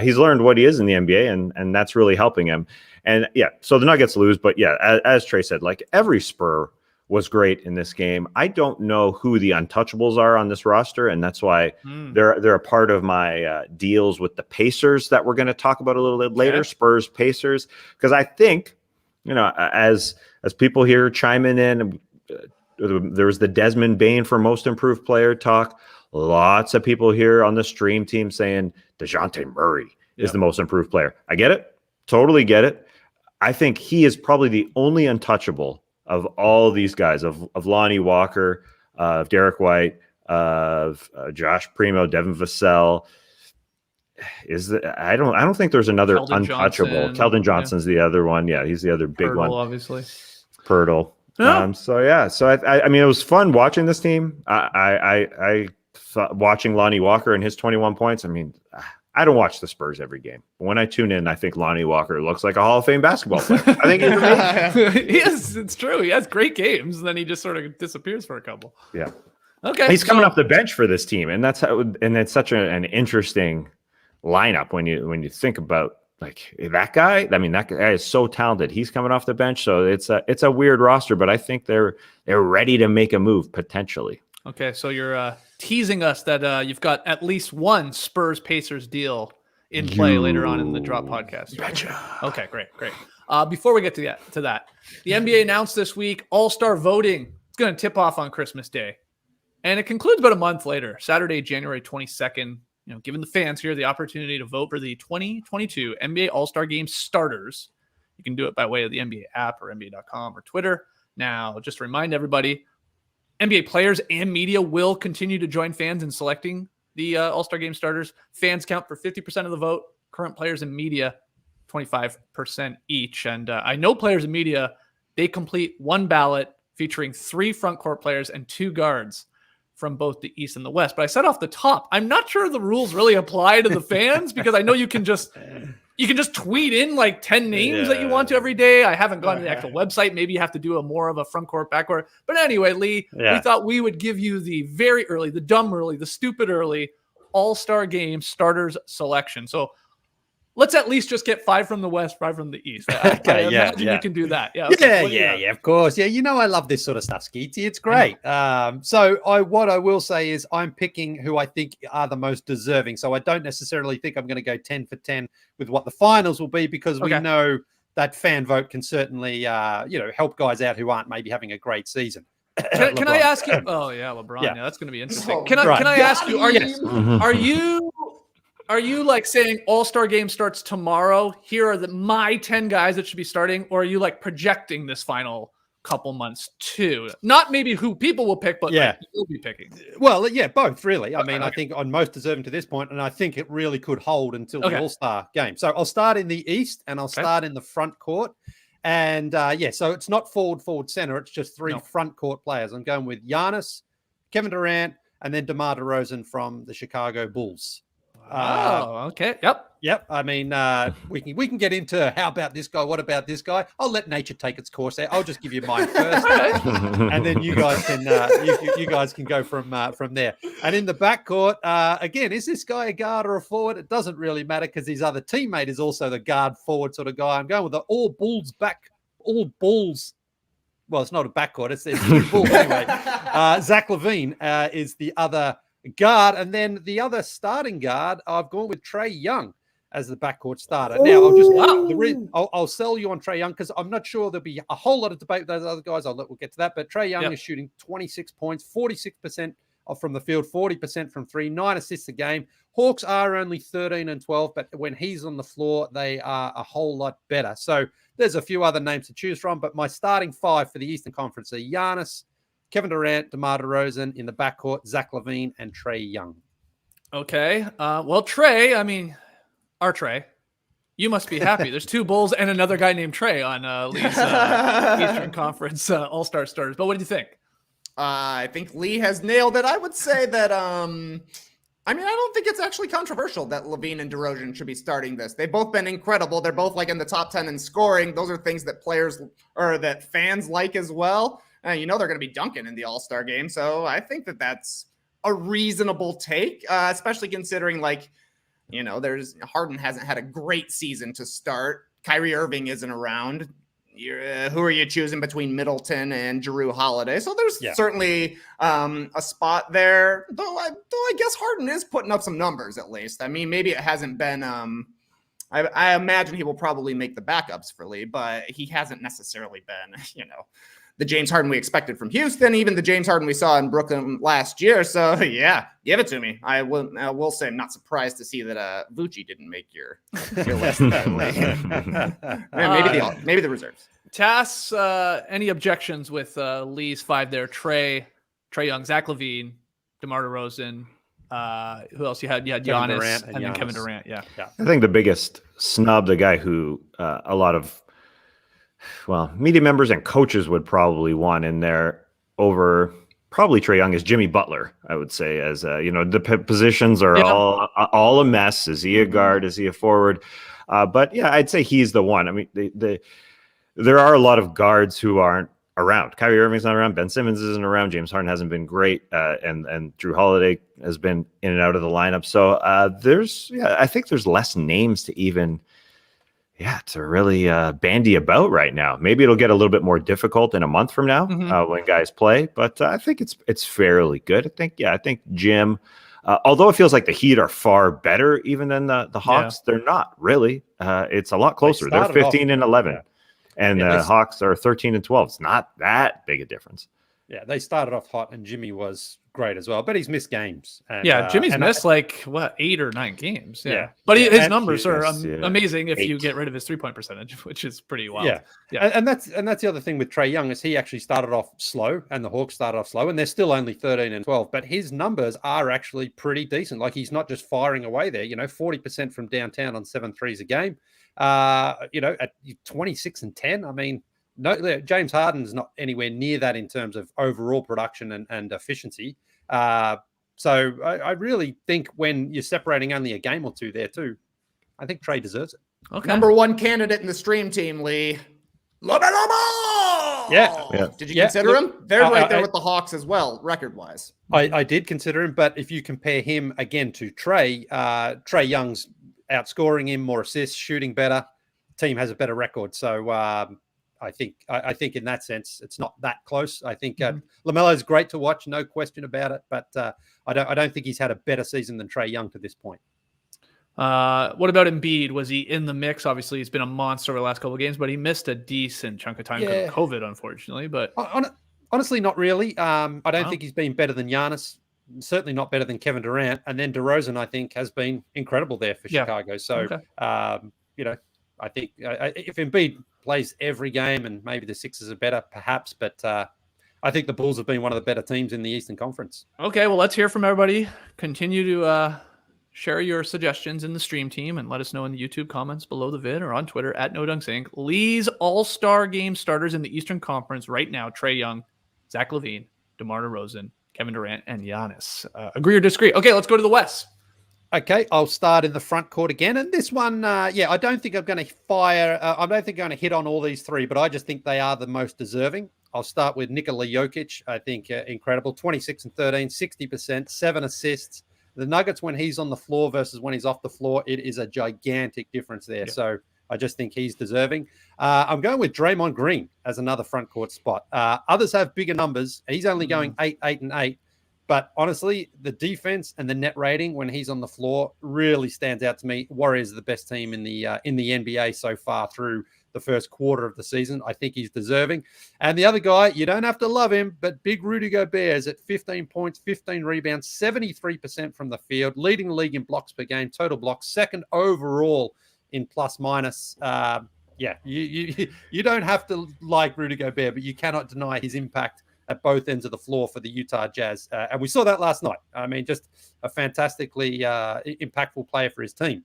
he's learned what he is in the NBA, and that's really helping him. And so the Nuggets lose, but as Trae said, every Spur was great in this game. I don't know who the untouchables are on this roster, and that's why they're a part of my deals with the Pacers that we're going to talk about a little bit later, Spurs Pacers, because I think, as people here chiming in, there was the Desmond Bane for most improved player talk. Lots of people here on the stream team saying DeJounte Murray is the most improved player. I get it. Totally get it. I think he is probably the only untouchable of all these guys, of Lonnie Walker, of Derek White, of Josh Primo, Devin Vassell. I don't think there's another Keldon untouchable. Johnson. Keldon Johnson's the other one. Yeah, he's the other big one. Obviously. Pirtle. Yeah. So I mean, it was fun watching this team. I thought watching Lonnie Walker and his 21 points. I mean, I don't watch the Spurs every game, but when I tune in, I think Lonnie Walker looks like a Hall of Fame basketball player. I think he's amazing. He is. It's true. He has great games, and then he just sort of disappears for a couple. Yeah. Okay. He's coming off the bench for this team, and it's such an interesting lineup when you think about that guy. I mean, that guy is so talented. He's coming off the bench, so it's a weird roster, but I think they're ready to make a move potentially. Okay, so you're teasing us that you've got at least one Spurs Pacers deal in play later on in the Drop podcast. Right? Betcha. Okay, great. Before we get to that, the NBA announced this week All-Star voting. It's going to tip off on Christmas Day, and it concludes about a month later, Saturday, January 22nd. Giving the fans here the opportunity to vote for the 2022 NBA All-Star Game starters. You can do it by way of the NBA app or NBA.com or Twitter. Now, just to remind everybody, NBA players and media will continue to join fans in selecting the All-Star Game starters. Fans count for 50% of the vote. Current players and media, 25% each. And I know players and media, they complete one ballot featuring 3 front court players and 2 guards from both the East and the West. But I said off the top, I'm not sure the rules really apply to the fans, because I know you can just tweet in 10 names that you want to every day. I haven't gone to the actual website. Maybe you have to do more of a front court, back court. But anyway, Leigh, we thought we would give you the very early, the dumb early, the stupid early All-Star Game starters selection. So let's at least just get 5 from the West, 5 from the East. I imagine you can do that. Of course. Yeah, I love this sort of stuff, Skeety. It's great. What I will say is I'm picking who I think are the most deserving. So I don't necessarily think I'm going to go 10 for 10 with what the finals will be, because we know that fan vote can certainly, help guys out who aren't maybe having a great season. Can I ask you? Oh yeah, LeBron. Yeah, that's going to be interesting. Can I ask you? Are you saying All-Star Game starts tomorrow? Here are my 10 guys that should be starting, or are you projecting this final couple months too? Not maybe who people will pick, but you'll be picking. Well, both really. I mean, I think I'm most deserving to this point, and I think it really could hold until the All-Star Game. So I'll start in the East, and I'll start in the front court. And so it's not forward, center. It's just 3 front court players. I'm going with Giannis, Kevin Durant, and then DeMar DeRozan from the Chicago Bulls. Okay. Yep. I mean, we can get into how about this guy? What about this guy? I'll let nature take its course there. I'll just give you mine first, and then you guys can you guys can go from there. And in the backcourt, again, is this guy a guard or a forward? It doesn't really matter, because his other teammate is also the guard forward sort of guy. I'm going with the all Bulls. Well, it's not a backcourt. It's 2 Bulls anyway. Zach LaVine is the other guard, and then the other starting guard, I've gone with Trae Young. as the backcourt starter. Now, I'll sell you on Trae Young because I'm not sure there'll be a whole lot of debate with those other guys. We'll get to that. But Trae Young is shooting 26 points, 46% from the field, 40% from three, 9 assists a game. Hawks are only 13 and 12, but when he's on the floor, they are a whole lot better. So there's a few other names to choose from, but my starting 5 for the Eastern Conference are Giannis, Kevin Durant, DeMar DeRozan in the backcourt, Zach LaVine, and Trae Young. Okay. Well, Trae, our Trae, you must be happy. There's 2 Bulls and another guy named Trae on Lee's Eastern Conference All-Star starters. But what do you think? I think Leigh has nailed it. I would say that, I don't think it's actually controversial that LaVine and DeRozan should be starting this. They've both been incredible. They're both like in the top 10 in scoring. Those are things that players or that fans like as well. They're going to be dunking in the All-Star game. So I think that that's a reasonable take, especially considering Harden hasn't had a great season to start. Kyrie Irving isn't around. Who are you choosing between Middleton and Jrue Holiday? So there's certainly a spot there. Though I guess Harden is putting up some numbers at least. Maybe it hasn't been. I imagine he will probably make the backups for Leigh, but he hasn't necessarily been. The James Harden we expected from Houston, even the James Harden we saw in Brooklyn last year. So yeah, give it to me. I will say I'm not surprised to see that Vucci didn't make your list. Maybe the reserves. Tass, any objections with Leigh's 5 there? Trae Young, Zach LaVine, DeMar DeRozan. Who else you had? You had Giannis and then Kevin Durant. Yeah. I think the biggest snub, the guy who a lot of media members and coaches would probably want in there over probably Trae Young is Jimmy Butler, I would say, as the positions are all a mess. Is he a guard? Is he a forward? But yeah, I'd say he's the one. There are a lot of guards who aren't around. Kyrie Irving's not around. Ben Simmons isn't around. James Harden hasn't been great. And Jrue Holiday has been in and out of the lineup. So I think there's less names to even to really bandy about right now. Maybe it'll get a little bit more difficult in a month from now when guys play, but I think it's fairly good. I think Jim, although it feels like the Heat are far better even than the Hawks, they're not really. It's a lot closer. They're 15 and 11, and the Hawks are 13 and 12. It's not that big a difference. Yeah, they started off hot, and Jimmy was great as well, but he's missed games. And, Jimmy's missed 8 or 9 games. But his numbers are amazing if you get rid of his 3-point percentage, which is pretty wild. And that's the other thing with Trae Young is he actually started off slow, and the Hawks started off slow, and they're still only 13 and 12, but his numbers are actually pretty decent. Like, he's not just firing away there. 40% from downtown on 7 threes a game. At 26 and 10. No, James Harden's not anywhere near that in terms of overall production and efficiency. So I really think when you're separating only a game or two there too, I think Trae deserves it. Okay. Number 1 candidate in the stream team, Leigh. Yeah. Did you consider him? They're right there with the Hawks as well, record-wise. I did consider him, but if you compare him again to Trae, Trae Young's outscoring him, more assists, shooting better. Team has a better record. So I think in that sense, it's not that close. I think LaMelo's great to watch, no question about it. But I don't think he's had a better season than Trae Young to this point. What about Embiid? Was he in the mix? Obviously, he's been a monster over the last couple of games, but he missed a decent chunk of time because of COVID, unfortunately. But honestly, not really. I don't think he's been better than Giannis. Certainly not better than Kevin Durant. And then DeRozan, I think, has been incredible there for Chicago. So, I think if Embiid plays every game, and maybe the Sixers are better, perhaps, but I think the Bulls have been one of the better teams in the Eastern Conference. Okay, well, let's hear from everybody. Continue to share your suggestions in the stream team and let us know in the YouTube comments below the vid or on Twitter at NoDunksInc. Leigh's All-Star Game starters in the Eastern Conference right now: Trae Young, Zach LaVine, DeMar DeRozan, Kevin Durant, and Giannis. Agree or disagree? Okay, let's go to the West. Okay, I'll start in the front court again. And this one, I don't think I'm going to fire. I don't think I'm going to hit on all these 3, but I just think they are the most deserving. I'll start with Nikola Jokic. I think incredible. 26 and 13, 60%, 7 assists. The Nuggets, when he's on the floor versus when he's off the floor, it is a gigantic difference there. Yeah. So I just think he's deserving. I'm going with Draymond Green as another front court spot. Others have bigger numbers. He's only going 8, 8, and 8. But honestly, the defense and the net rating when he's on the floor really stands out to me. Warriors are the best team in the NBA so far through the first quarter of the season. I think he's deserving. And the other guy, you don't have to love him, but big Rudy Gobert is at 15 points, 15 rebounds, 73% from the field, leading the league in blocks per game, total blocks, second overall in plus minus. You don't have to like Rudy Gobert, but you cannot deny his impact at both ends of the floor for the Utah Jazz. And we saw that last night. I mean, just a fantastically impactful player for his team.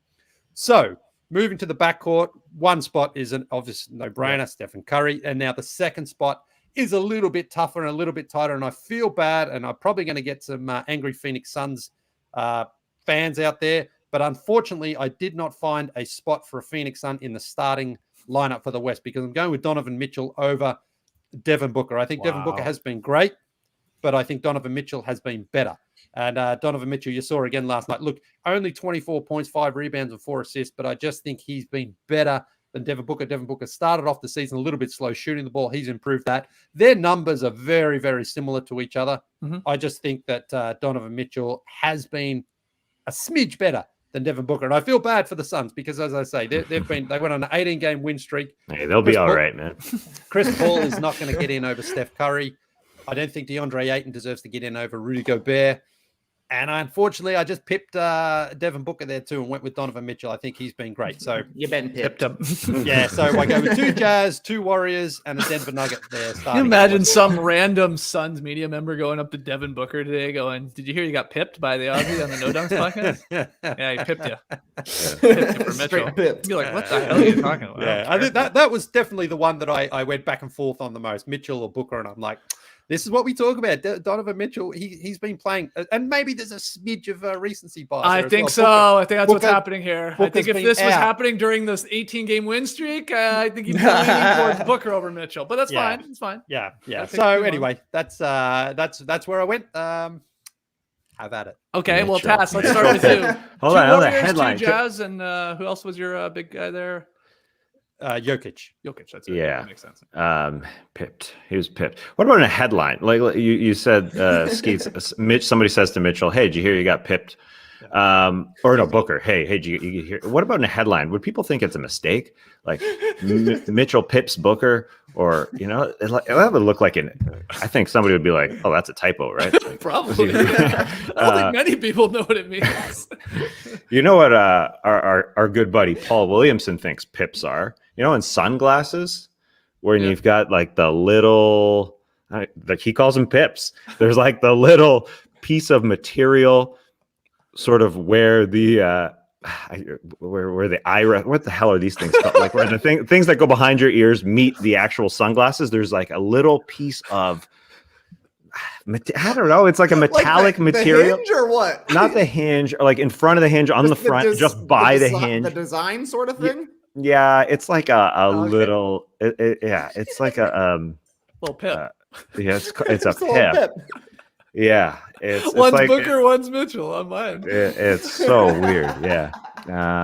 So moving to the backcourt, one spot is an obvious no-brainer, Stephen Curry. And now the second spot is a little bit tougher and a little bit tighter. And I feel bad, and I'm probably going to get some angry Phoenix Suns fans out there. But unfortunately, I did not find a spot for a Phoenix Sun in the starting lineup for the West because I'm going with Donovan Mitchell over Devin Booker. I think Devin Booker has been great, but I think Donovan Mitchell has been better. And Donovan Mitchell, you saw again last night. Look, only 24 points, 5 rebounds, and 4 assists, but I just think he's been better than Devin Booker. Devin Booker started off the season a little bit slow shooting the ball. He's improved that. Their numbers are very, very similar to each other. Mm-hmm. I just think that Donovan Mitchell has been a smidge better than Devin Booker. And I feel bad for the Suns because, as I say, they went on an 18-game win streak. Hey, they'll be all right, man. Chris Paul is not going to get in over Steph Curry. I don't think DeAndre Ayton deserves to get in over Rudy Gobert. And unfortunately, I just pipped Devin Booker there too and went with Donovan Mitchell. I think he's been great. So you've been pipped him. Yeah, so I go with 2 Jazz, 2 Warriors, and a Denver Nugget there. Can you imagine some random Suns media member going up to Devin Booker today going, "Did you hear you got pipped by the Aussie on the No Dunks podcast?" Yeah, he pipped you. Pipped you for Mitchell. You're like, what the hell are you talking about? Yeah, I think that was definitely the one that I went back and forth on the most, Mitchell or Booker, and I'm like, this is what we talk about. Donovan Mitchell, he's been playing, and maybe there's a smidge of recency bias. I think so. Booker, I think that's what's happening here. I think if this was happening during this 18-game win streak, I think he'd be leaning towards Booker over Mitchell. But that's fine. It's fine. Yeah. So anyway, that's where I went. Have at it. Okay, Mitchell. Well, Tass, let's start with you. Hold on, Warriors, headline. 2 Jazz, and who else was your big guy there? Jokic, that's it. Yeah, that makes sense. Pipped. He was pipped. What about a headline? Like you said, Skeets. Somebody says to Mitchell, "Hey, did you hear you got pipped?" Or no, Booker. Hey, did you hear? What about in a headline? Would people think it's a mistake? Like Mitchell pips Booker, or that would look like I think somebody would be like, "Oh, that's a typo, right?" Like, probably. I don't think many people know what it means. You know what? Our good buddy Paul Williamson thinks pips are. In sunglasses, where you've got like the little, like he calls them pips. There's like the little piece of material, sort of where the where the iris. What the hell are these things called? Like where the things that go behind your ears meet the actual sunglasses. There's like a little piece of. I don't know. It's like a metallic material. The hinge or what? Not the hinge, or like in front of the hinge on the front, just by the hinge. The design sort of thing. Yeah, it's like a little. It's like a little pip. It's a pip. Yeah, it's one's like, Booker, one's Mitchell on mine. It's so weird. Yeah,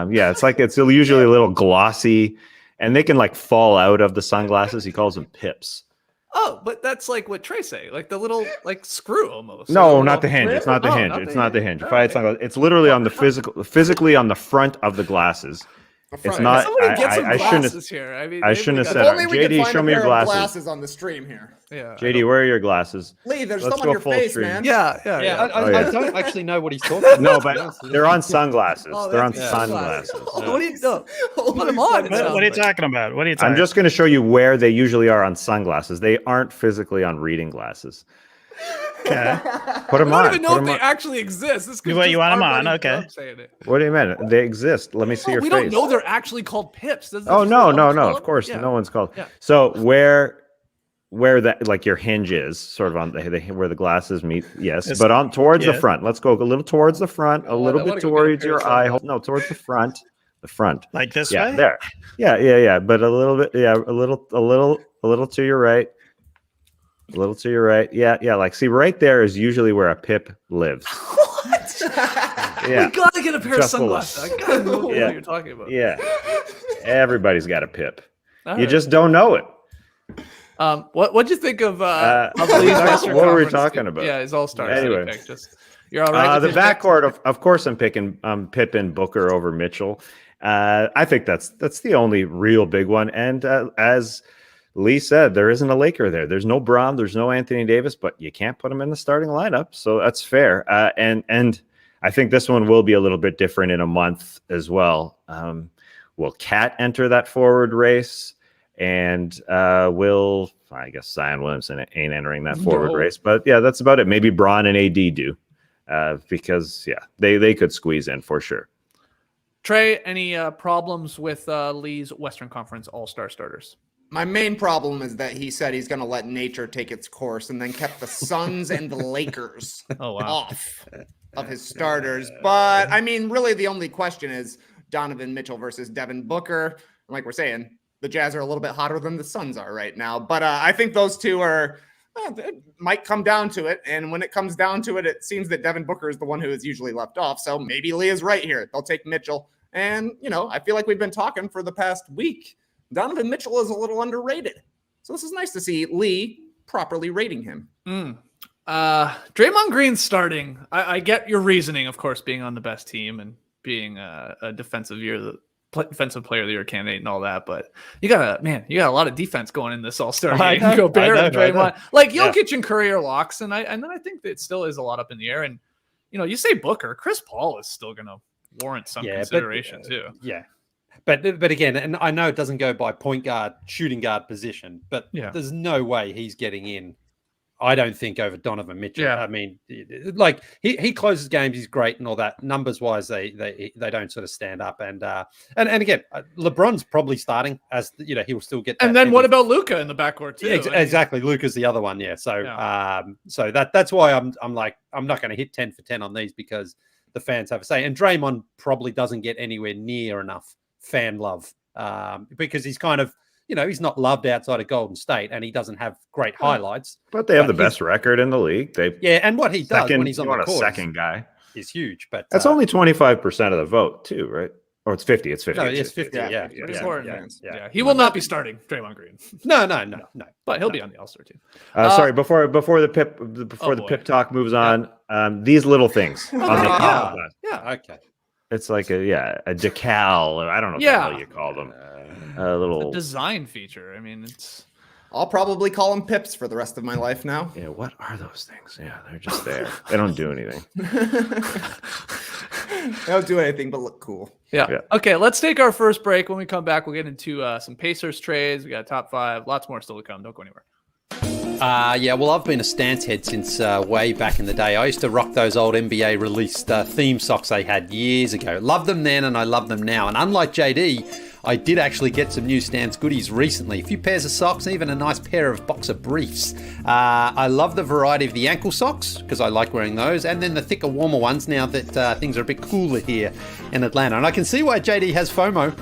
it's usually a little glossy, and they can like fall out of the sunglasses. He calls them pips. Oh, but that's like what Trae say, like the little like screw almost. No, not the hinge. It's not the hinge. It's not the hinge. It's literally on the physically on the front of the glasses. It's not. I shouldn't have. Here. I mean, I shouldn't have said. Only we JD, show me your glasses on the stream here. Yeah. JD, where are your glasses? Leigh, there's some on your face, stream. man. Yeah. I don't actually know what he's talking about. No, but they're on sunglasses. They're on sunglasses. What do you do? Put them on. What are you talking about? I'm just going to show you where they usually are on sunglasses. They aren't physically on reading glasses. Okay. Put them on. I don't even know if they actually exist. This you want them on? Okay. What do you mean? They exist. Let me see your face. We don't know they're actually called pips. Oh no! Of course, no one's called. Yeah. So where that like your hinge is, sort of on where the glasses meet. Yes, but on towards the front. Let's go a little towards the front, a little bit towards your eye hole. No, towards the front. The front. Like this way. Yeah, there. Yeah. But a little bit. Yeah, a little to your right. A little to your right. Yeah. Like, see, right there is usually where a pip lives. What? Yeah. We gotta get a pair of sunglasses. I gotta know what you're talking about. Yeah. Everybody's got a pip. You just don't know it. What'd you think of what Lee's Western were we Conference talking team? about? Yeah, his All-Star Anyway. pick. You're all right. The backcourt, of course, I'm picking Pippen, Booker over Mitchell. I think that's the only real big one. And as Leigh said, there isn't a Laker there. There's no Braun, there's no Anthony Davis, but you can't put him in the starting lineup, so that's fair. And I think this one will be a little bit different in a month as well. Will Cat enter that forward race? And I guess Zion Williamson ain't entering that forward race, but yeah, that's about it. Maybe Braun and AD do, because they could squeeze in for sure. Trae, any problems with Leigh's Western Conference All-Star starters? My main problem is that he said he's going to let nature take its course and then kept the Suns and the Lakers off of his starters. But, I mean, really the only question is Donovan Mitchell versus Devin Booker. And like we're saying, the Jazz are a little bit hotter than the Suns are right now. But I think those two are it might come down to it. And when it comes down to it, it seems that Devin Booker is the one who is usually left off. So maybe Leigh is right here. They'll take Mitchell. And, I feel like we've been talking for the past week. Donovan Mitchell is a little underrated. So this is nice to see Leigh properly rating him. Draymond Green starting. I get your reasoning, of course, being on the best team and being a defensive player of the year candidate and all that. But you got a lot of defense going in this All-Star game. Gobert and Draymond. Like Jokic and Curry are locks. And then I think that it still is a lot up in the air. And, you say Booker, Chris Paul is still going to warrant some consideration too. Yeah. But again, and I know it doesn't go by point guard, shooting guard position, but there's no way he's getting in, I don't think, over Donovan Mitchell. Yeah. I mean, like he closes games, he's great and all that. Numbers wise, they don't sort of stand up. And again, LeBron's probably starting, as he will still get. And then what about Luka in the backcourt too? Yeah, exactly. Luka's the other one. Yeah. So so that's why I'm like, I'm not going to hit 10 for 10 on these, because the fans have a say. And Draymond probably doesn't get anywhere near enough fan love because he's kind of, he's not loved outside of Golden State, and he doesn't have great highlights. But they have the best record in the league. And what he does when he's on the court, second guy, is huge. But that's only 25% of the vote too, right? Or it's 50. It's 50. No, it's 50. Yeah. He will not be starting Draymond Green. No. But he'll be on the All-Star team. Sorry, before the pip talk moves on, these little things on the okay. It's like a decal, or I don't know what the hell you call them. A little design feature. I mean, I'll probably call them pips for the rest of my life now. Yeah, what are those things? Yeah, they're just there. They don't do anything. They don't do anything but look cool. Yeah. Okay, let's take our first break. When we come back, we'll get into some Pacers trades. We got top 5, lots more still to come. Don't go anywhere. Well, I've been a stance head since way back in the day. I used to rock those old NBA released theme socks they had years ago. Loved them then, and I love them now. And unlike JD, I did actually get some new Stance goodies recently. A few pairs of socks, even a nice pair of boxer briefs. I love the variety of the ankle socks, because I like wearing those, and then the thicker, warmer ones now that things are a bit cooler here in Atlanta. And I can see why JD has FOMO,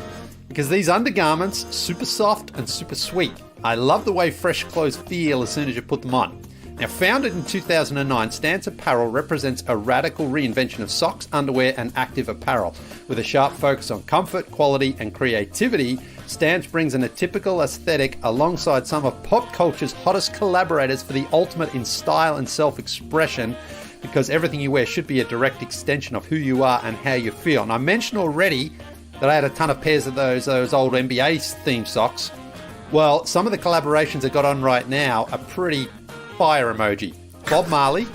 because these undergarments, super soft and super sweet. I love the way fresh clothes feel as soon as you put them on. Now, founded in 2009, Stance Apparel represents a radical reinvention of socks, underwear, and active apparel. With a sharp focus on comfort, quality, and creativity, Stance brings an atypical aesthetic alongside some of pop culture's hottest collaborators for the ultimate in style and self-expression, because everything you wear should be a direct extension of who you are and how you feel. And I mentioned already that I had a ton of pairs of those old NBA theme socks. Well, some of the collaborations I got on right now are pretty fire emoji. Bob Marley,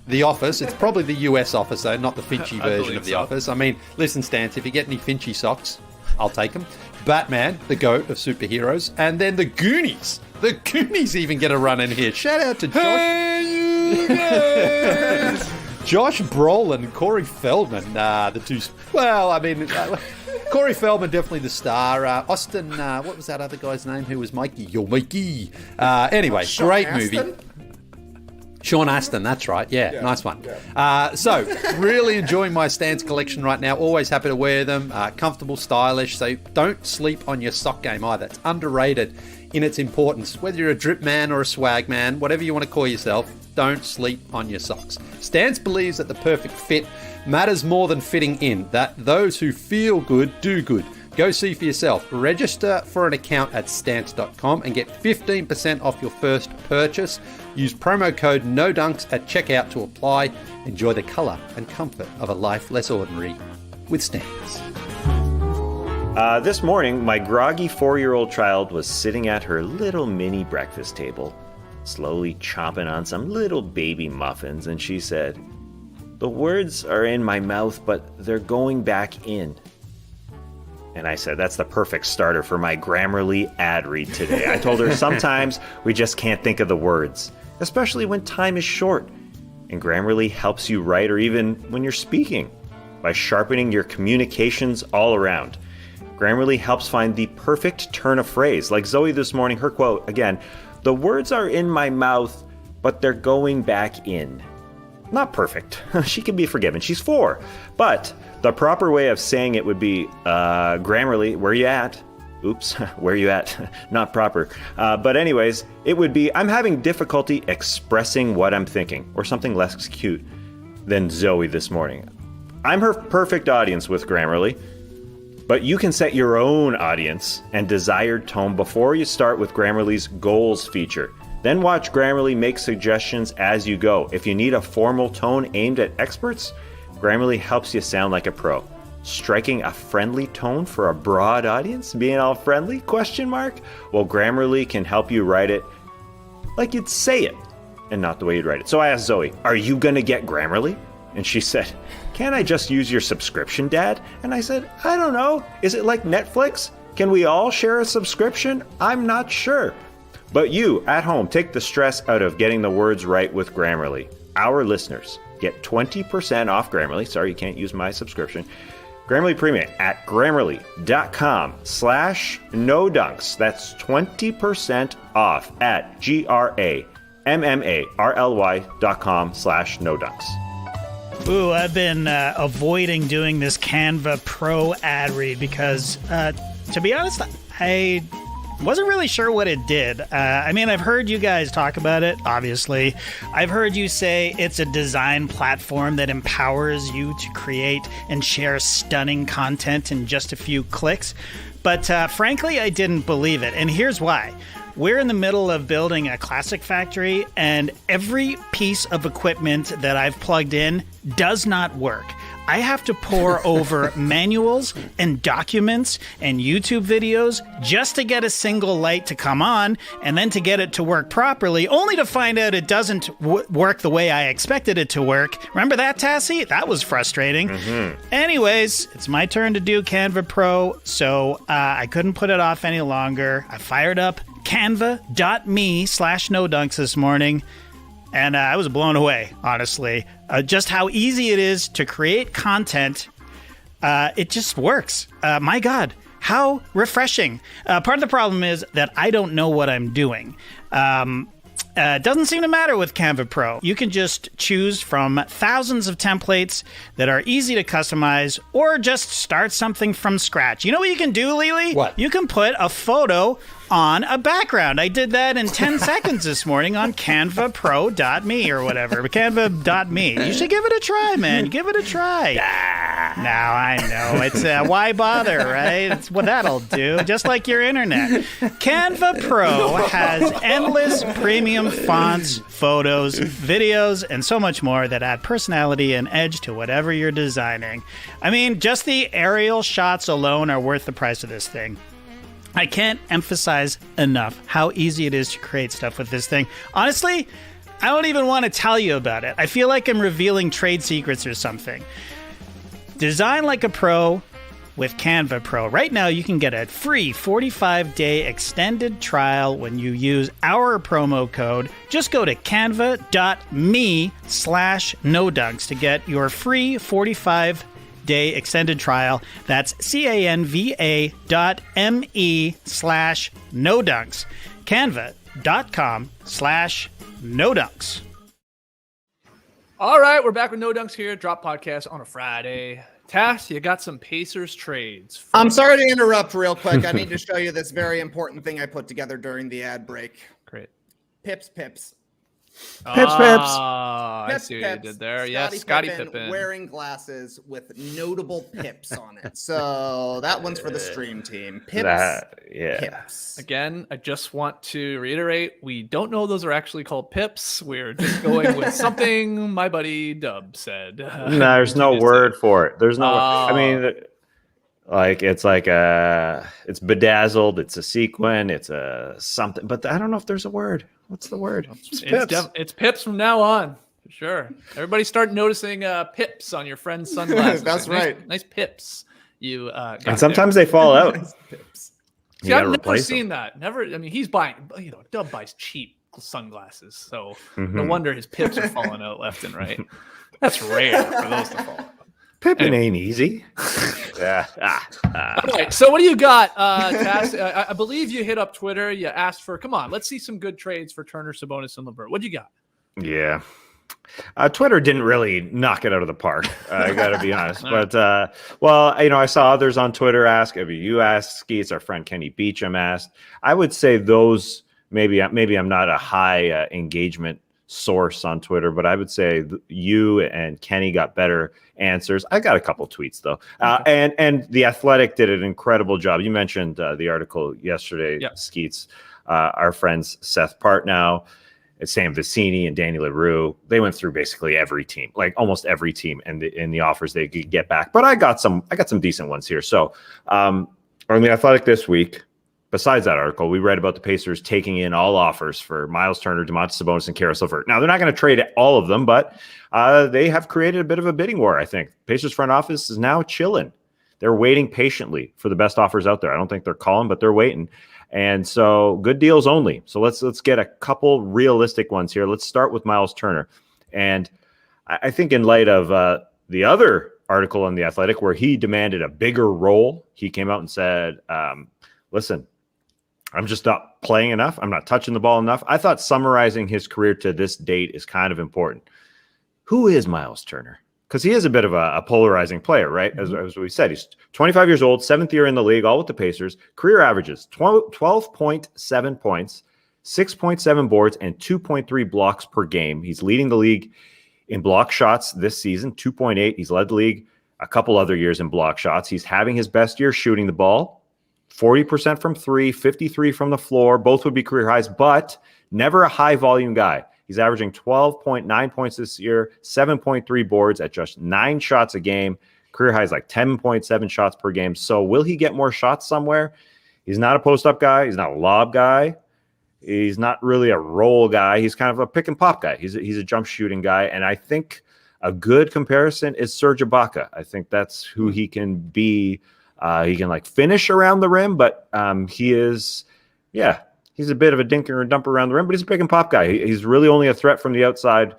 The Office. It's probably the US Office, though, not the Finchy version of The Office. I mean, listen, Stance, if you get any Finchy socks, I'll take them. Batman, the GOAT of superheroes. And then the Goonies. The Goonies even get a run in here. Shout out to Josh. Hey, you guys! Josh Brolin and Corey Feldman, the two. Well, I mean, Corey Feldman, definitely the star. Austin, what was that other guy's name who was Mikey? Yo, Mikey. Anyway, great movie. Sean Astin, that's right. Yeah, nice one. Yeah. So, really enjoying my Stance collection right now. Always happy to wear them. Comfortable, stylish. So, don't sleep on your sock game either. It's underrated in its importance. Whether you're a drip man or a swag man, whatever you want to call yourself, don't sleep on your socks. Stance believes that the perfect fit matters more than fitting in, that those who feel good do good. Go see for yourself. Register for an account at stance.com and get 15% off your first purchase. Use promo code NODUNKS at checkout to apply. Enjoy the color and comfort of a life less ordinary with Stance. This morning, my groggy 4-year-old child was sitting at her little mini breakfast table, slowly chomping on some little baby muffins, and she said, "The words are in my mouth, but they're going back in." And I said, that's the perfect starter for my Grammarly ad read today. I told her sometimes we just can't think of the words, especially when time is short. And Grammarly helps you write or even when you're speaking by sharpening your communications all around. Grammarly helps find the perfect turn of phrase. Like Zoe this morning, her quote, again, "The words are in my mouth, but they're going back in." Not perfect. She can be forgiven. She's 4. But the proper way of saying it would be, Grammarly, where you at? Oops, where you at? Not proper. But anyways, it would be, I'm having difficulty expressing what I'm thinking, or something less cute than Zoe this morning. I'm her perfect audience with Grammarly, but you can set your own audience and desired tone before you start with Grammarly's goals feature. Then watch Grammarly make suggestions as you go. If you need a formal tone aimed at experts, Grammarly helps you sound like a pro. Striking a friendly tone for a broad audience, being all friendly, ? Well, Grammarly can help you write it like you'd say it and not the way you'd write it. So I asked Zoe, "Are you going to get Grammarly?" And she said, "Can't I just use your subscription, Dad?" And I said, "I don't know. Is it like Netflix? Can we all share a subscription? I'm not sure." But you, at home, take the stress out of getting the words right with Grammarly. Our listeners get 20% off Grammarly. Sorry, you can't use my subscription. Grammarly Premium at Grammarly.com/NoDunks. That's 20% off at GRAMMARLY.com/NoDunks. Ooh, I've been avoiding doing this Canva Pro ad read because, to be honest, I wasn't really sure what it did. I mean, I've heard you guys talk about it, obviously. I've heard you say it's a design platform that empowers you to create and share stunning content in just a few clicks. But frankly, I didn't believe it. And here's why. We're in the middle of building a classic factory, and every piece of equipment that I've plugged in does not work. I have to pore over manuals and documents and YouTube videos just to get a single light to come on and then to get it to work properly, only to find out it doesn't work the way I expected it to work. Remember that, Tassie? That was frustrating. Anyways, it's my turn to do Canva Pro, so I couldn't put it off any longer. I fired up canva.me/NoDunks this morning. And I was blown away, honestly. Just how easy it is to create content. It just works. My God, how refreshing. Part of the problem is that I don't know what I'm doing. It doesn't seem to matter with Canva Pro. You can just choose from thousands of templates that are easy to customize, or just start something from scratch. You know what you can do, Leigh? What? You can put a photo on a background. I did that in 10 seconds this morning on canvapro.me or whatever. Canva.me. You should give it a try, man. Give it a try. Now I know. It's why bother, right? It's what that'll do. Just like your internet. Canva Pro has endless premium fonts, photos, videos, and so much more that add personality and edge to whatever you're designing. I mean, just the aerial shots alone are worth the price of this thing. I can't emphasize enough how easy it is to create stuff with this thing. Honestly, I don't even want to tell you about it. I feel like I'm revealing trade secrets or something. Design like a pro with Canva Pro. Right now, you can get a free 45-day extended trial when you use our promo code. Just go to canva.me/NoDunks to get your free 45-day extended trial. That's canva.me/NoDunks. Canva.com/NoDunks. All right, we're back with No Dunks here. Drop podcast on a Friday. Tass, you got some Pacers trades. I'm sorry to interrupt real quick. I need to show you this very important thing I put together during the ad break. Great. Pips. Pips. I see what you did there. Scottie Yes, Scottie Pippen. wearing glasses with notable pips on it. So that one's for the stream team. Pips. Pips. Again, I just want to reiterate, we don't know those are actually called pips. We're just going with something my buddy Dub said. No, there's no word for it. There's no. I mean, it's bedazzled. It's a sequin. It's a something. But I don't know if there's a word. What's the word? It's pips from now on. Sure. Everybody start noticing pips on your friend's sunglasses. That's right. Nice pips. You and sometimes they fall out. Nice pips. See, I've never seen that. Never. I mean, he's buying. Dub buys cheap sunglasses, so no wonder his pips are falling out left and right. That's rare for those to fall out. Pippen ain't easy. Yeah. All right. So what do you got, Tass? I believe you hit up Twitter. You asked for, come on, let's see some good trades for Turner, Sabonis, and LeVert. What do you got? Yeah. Twitter didn't really knock it out of the park. I got to be honest. But, I saw others on Twitter ask. I mean, you asked, Skeets, our friend Kenny Beecham asked. I would say those, maybe I'm not a high engagement source on Twitter, but I would say you and Kenny got better answers. I got a couple tweets though. And The Athletic did an incredible job. You mentioned the article yesterday, Skeets, our friends Seth Partnow, Sam Vecini, and Danny LaRue. They went through basically every team, like almost every team, and the offers they could get back. But I got some decent ones here. So on The Athletic this week, besides that article, we read about the Pacers taking in all offers for Myles Turner, Domantas Sabonis, and Caris LeVert. Now, they're not going to trade all of them, but they have created a bit of a bidding war, I think. Pacers front office is now chilling. They're waiting patiently for the best offers out there. I don't think they're calling, but they're waiting. And so good deals only. So let's get a couple realistic ones here. Let's start with Myles Turner. And I think in light of the other article on The Athletic where he demanded a bigger role, he came out and said, listen, I'm just not playing enough. I'm not touching the ball enough. I thought summarizing his career to this date is kind of important. Who is Myles Turner? Because he is a bit of a polarizing player, right? As we said, he's 25 years old, 7th year in the league, all with the Pacers. Career averages 12.7 points, 6.7 boards, and 2.3 blocks per game. He's leading the league in block shots this season, 2.8. He's led the league a couple other years in block shots. He's having his best year shooting the ball. 40% from three, 53 from the floor. Both would be career highs, but never a high volume guy. He's averaging 12.9 points this year, 7.3 boards at just 9 shots a game. Career highs like 10.7 shots per game. So will he get more shots somewhere? He's not a post-up guy. He's not a lob guy. He's not really a roll guy. He's kind of a pick and pop guy. He's a jump shooting guy. And I think a good comparison is Serge Ibaka. I think that's who he can be. He can finish around the rim, but he's a bit of a dinker and dumper around the rim, but he's a pick and pop guy. He's really only a threat from the outside.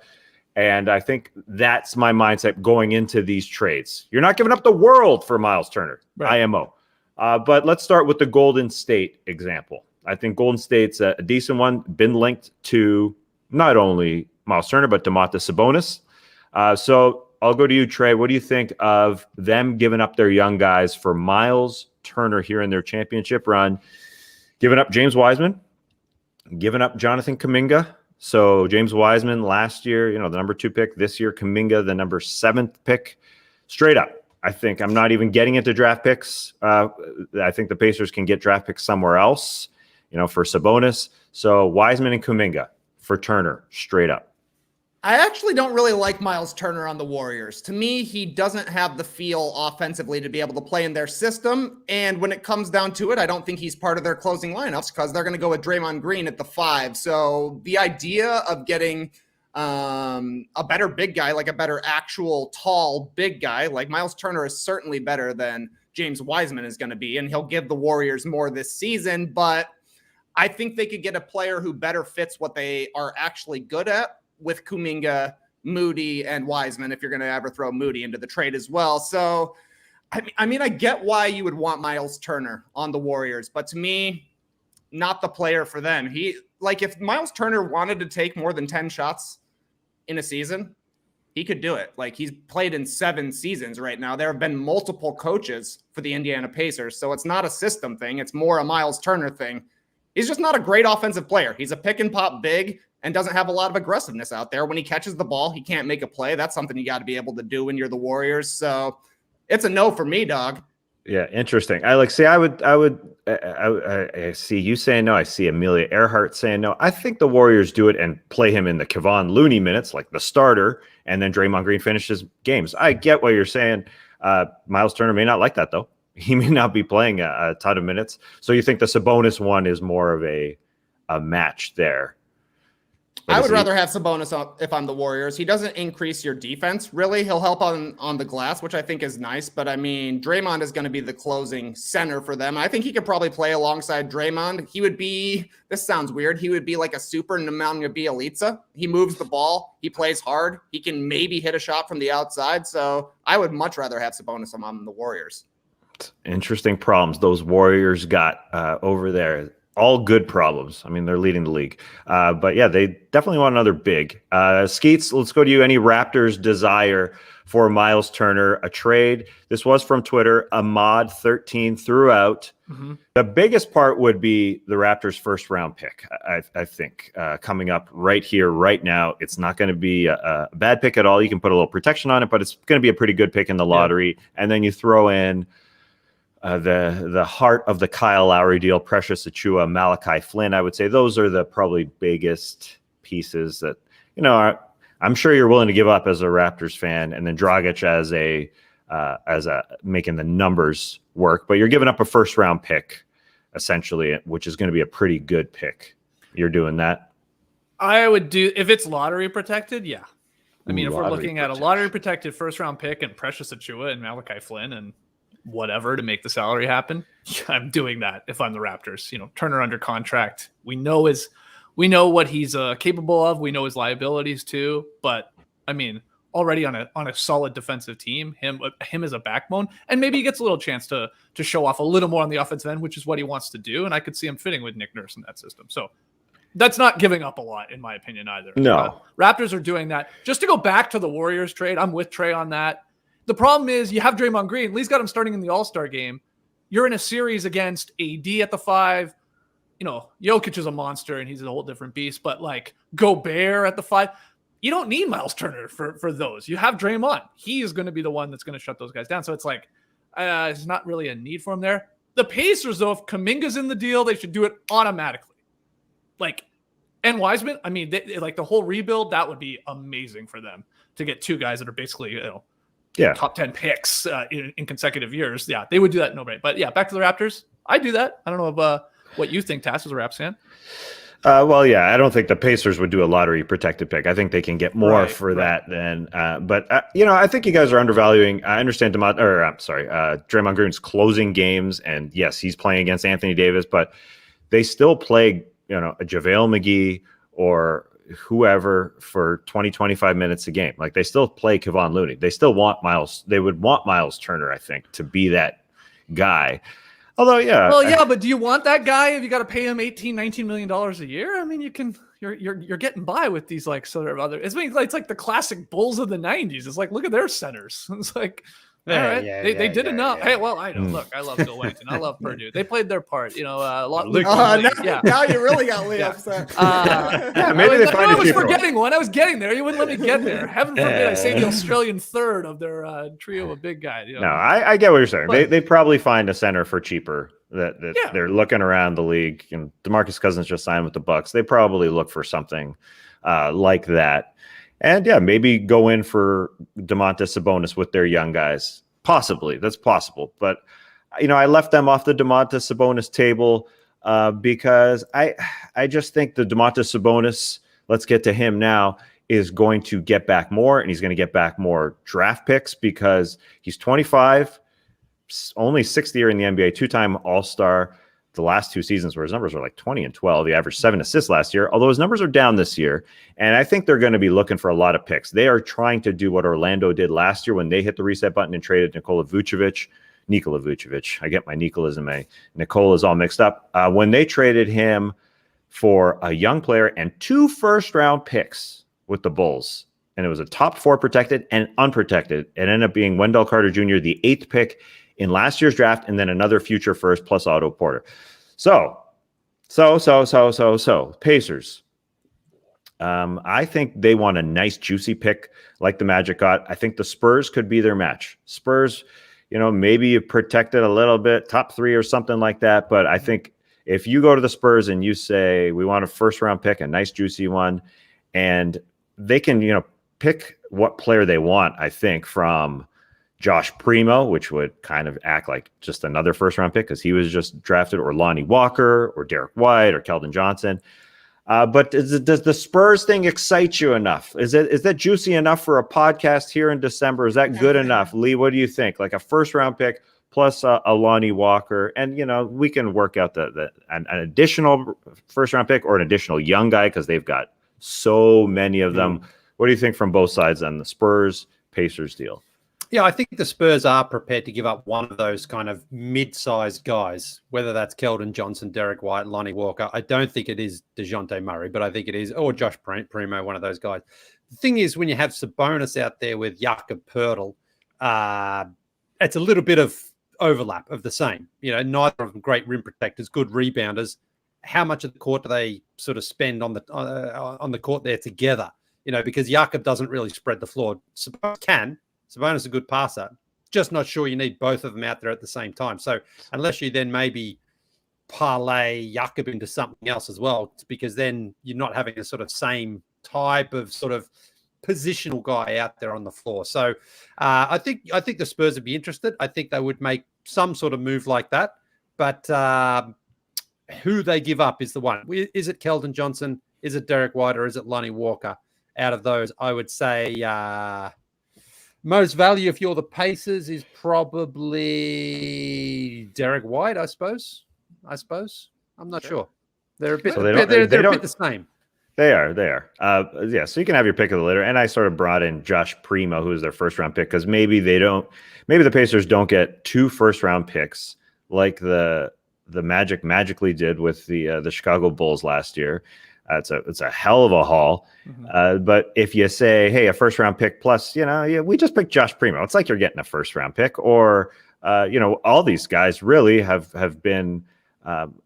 And I think that's my mindset going into these trades. You're not giving up the world for Myles Turner, right. IMO. But let's start with the Golden State example. I think Golden State's a decent one, been linked to not only Myles Turner, but Domantas Sabonis. So I'll go to you, Trae. What do you think of them giving up their young guys for Myles Turner here in their championship run? Giving up James Wiseman, giving up Jonathan Kuminga. So James Wiseman last year, the number 2 pick. This year, Kuminga, the number 7th pick. Straight up, I think I'm not even getting into draft picks. I think the Pacers can get draft picks somewhere else, for Sabonis. So Wiseman and Kuminga for Turner, straight up. I actually don't really like Myles Turner on the Warriors. To me, he doesn't have the feel offensively to be able to play in their system. And when it comes down to it, I don't think he's part of their closing lineups because they're going to go with Draymond Green at the 5. So the idea of getting a better big guy, like a better actual tall big guy, like Myles Turner is certainly better than James Wiseman is going to be. And he'll give the Warriors more this season. But I think they could get a player who better fits what they are actually good at, with Kuminga, Moody, and Wiseman, if you're going to ever throw Moody into the trade as well. So, I mean, I get why you would want Myles Turner on the Warriors, but to me, not the player for them. If Myles Turner wanted to take more than 10 shots in a season, he could do it. He's played in 7 seasons right now. There have been multiple coaches for the Indiana Pacers, so it's not a system thing. It's more a Myles Turner thing. He's just not a great offensive player. He's a pick and pop big and doesn't have a lot of aggressiveness out there. When he catches the ball, he can't make a play. That's something you got to be able to do when you're the Warriors. So it's a no for me, dog. Yeah, interesting. I see you saying no. I see Amelia Earhart saying no. I think the Warriors do it and play him in the Kevon Looney minutes, like the starter, and then Draymond Green finishes games. I get what you're saying. Myles Turner may not like that, though. He may not be playing a ton of minutes. So you think the Sabonis one is more of a match there? I would rather have Sabonis if I'm the Warriors. He doesn't increase your defense, really. He'll help on the glass, which I think is nice. But, I mean, Draymond is going to be the closing center for them. I think he could probably play alongside Draymond. He would be – this sounds weird. He would be like a super Nemanja Bjelica. He moves the ball. He plays hard. He can maybe hit a shot from the outside. So I would much rather have Sabonis if I'm the Warriors. Interesting problems those Warriors got over there. All good problems. I mean, they're leading the league. But yeah, they definitely want another big. Skeets, let's go to you. Any Raptors desire for Myles Turner? A trade? This was from Twitter. Ahmad13 throughout. Mm-hmm. The biggest part would be the Raptors' first round pick, I think, coming up right here, right now. It's not going to be a bad pick at all. You can put a little protection on it, but it's going to be a pretty good pick in the lottery. Yeah. And then you throw in the heart of the Kyle Lowry deal, Precious Achiuwa, Malachi Flynn. I would say those are the probably biggest pieces that, I'm sure you're willing to give up as a Raptors fan, and then Dragic as a making the numbers work, but you're giving up a first round pick essentially, which is going to be a pretty good pick. You're doing that? I would do, if it's lottery protected. Yeah. I mean, if we're looking at a lottery protected first round pick and Precious Achiuwa and Malachi Flynn and whatever to make the salary happen, I'm doing that if I'm the Raptors. Turner under contract. We know what he's capable of. We know his liabilities too. But I mean, already on a solid defensive team, him as a backbone, and maybe he gets a little chance to show off a little more on the offensive end, which is what he wants to do. And I could see him fitting with Nick Nurse in that system. So that's not giving up a lot, in my opinion, either. No, Raptors are doing that. Just to go back to the Warriors trade, I'm with Trae on that. The problem is you have Draymond Green. Lee's got him starting in the All-Star game. You're in a series against AD at the 5. Jokic is a monster and he's a whole different beast. But like Gobert at the 5, you don't need Myles Turner for those. You have Draymond. He is going to be the one that's going to shut those guys down. So it's like it's not really a need for him there. The Pacers, though, if Kuminga's in the deal, they should do it automatically. And Wiseman, I mean, like the whole rebuild, that would be amazing for them to get two guys that are basically top 10 picks in consecutive years. Yeah, they would do that. No brainer. But yeah, back to the Raptors. I do that. I don't know what you think, Tass, as a Raps fan. Well, yeah, I don't think the Pacers would do a lottery protected pick. I think they can get more for that than. But I think you guys are undervaluing. I understand Draymond Green's closing games, and yes, he's playing against Anthony Davis, but they still play a JaVale McGee or whoever for 20-25 minutes a game. Like they still play Kevon Looney. They still want Myles. They would want Myles Turner, I think, to be that guy. Although, yeah. Well, yeah, but do you want that guy if you got to pay him $18-19 million a year? I mean, you're getting by with these like sort of other. It's like the classic Bulls of the '90s. It's like, look at their centers. It's like, all right, they did enough. Yeah. Hey, well, I know. Look, I love Bill Wellington. I love Purdue. They played their part. A lot. Now you really got Leigh upset. Maybe they find I was forgetting one. I was getting there. You wouldn't let me get there. Heaven forbid I say the Australian third of their trio of big guys. No, I get what you're saying. They probably find a center for cheaper. That they're looking around the league. DeMarcus Cousins just signed with the Bucks. They probably look for something like that. And yeah, maybe go in for Domantas Sabonis with their young guys. Possibly, that's possible. But I left them off the Domantas Sabonis table because I just think the Domantas Sabonis, let's get to him now, is going to get back more, and he's going to get back more draft picks because he's 25, only sixth year in the NBA, two-time All-Star. The last two seasons where his numbers were like 20 and 12. He averaged 7 assists last year, although his numbers are down this year. And I think they're going to be looking for a lot of picks. They are trying to do what Orlando did last year when they hit the reset button and traded Nikola Vucevic. I get my Nicolas and my Nicola's all mixed up. When they traded him for a young player and 2 first-round picks with the Bulls, and it was a top 4 protected and unprotected. It ended up being Wendell Carter Jr., the 8th pick in last year's draft, and then another future first plus Otto Porter. So, Pacers. I think they want a nice, juicy pick like the Magic got. I think the Spurs could be their match. Spurs, maybe you protect it a little bit, top 3 or something like that. But I think if you go to the Spurs and you say, we want a first-round pick, a nice, juicy one, and they can, pick what player they want, I think, from Josh Primo, which would kind of act like just another first-round pick because he was just drafted, or Lonnie Walker, or Derek White, or Keldon Johnson. But does the Spurs thing excite you enough? Is that juicy enough for a podcast here in December? Is that good enough? Leigh, what do you think? Like a first-round pick plus a Lonnie Walker, and we can work out an additional first-round pick or an additional young guy because they've got so many of them. What do you think from both sides on the Spurs-Pacers deal? Yeah, I think the Spurs are prepared to give up one of those kind of mid-sized guys, whether that's Keldon Johnson, Derek White, Lonnie Walker. I don't think it is DeJounte Murray, but I think it is, or Josh Primo, one of those guys. The thing is, when you have Sabonis out there with Jakob Poeltl, it's a little bit of overlap of the same. Neither of them great rim protectors, good rebounders. How much of the court do they sort of spend on the court there together? Because Jakob doesn't really spread the floor. Sabonis can. Sabonis is a good passer. Just not sure you need both of them out there at the same time. So unless you then maybe parlay Jakob into something else as well, because then you're not having a sort of same type of sort of positional guy out there on the floor. So I think the Spurs would be interested. I think they would make some sort of move like that. But who they give up is the one. Is it Keldon Johnson? Is it Derek White? Or is it Lonnie Walker? Out of those, I would say most value if you're the Pacers is probably Derek White, I suppose. I'm not sure. They're a bit, so they're a bit the same. They are. Yeah, so you can have your pick of the litter. And I sort of brought in Josh Primo, who is their first-round pick, because maybe the Pacers don't get 2 first-round picks like the Magic magically did with the Chicago Bulls last year. It's a hell of a haul. But if you say, hey, a first-round pick plus, we just picked Josh Primo. It's like you're getting a first-round pick. Or, all these guys really have been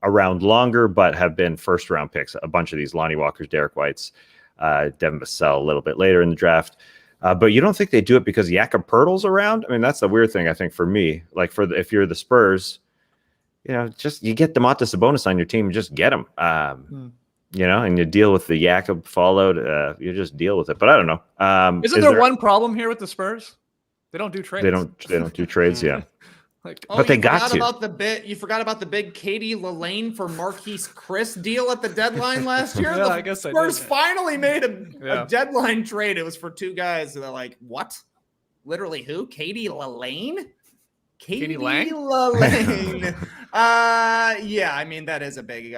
around longer, but have been first-round picks. A bunch of these Lonnie Walkers, Derek Whites, Devin Booker a little bit later in the draft. But you don't think they do it because Jakob Poeltl's around? I mean, that's the weird thing, I think, for me. Like, if you're the Spurs, just you get Domantas Sabonis on your team, just get him. And you deal with the Jakob fallout. You just deal with it. But I don't know. Isn't there one problem here with the Spurs? They don't do trades. They don't do trades. Yeah. But they got to. You forgot about the big Katie Lane for Marquise Chris deal at the deadline last year. I guess Spurs finally made a deadline trade. It was for 2 guys. And they're like, what? Literally who? Katie Lane? Katie Lane? Yeah, I mean, that is a big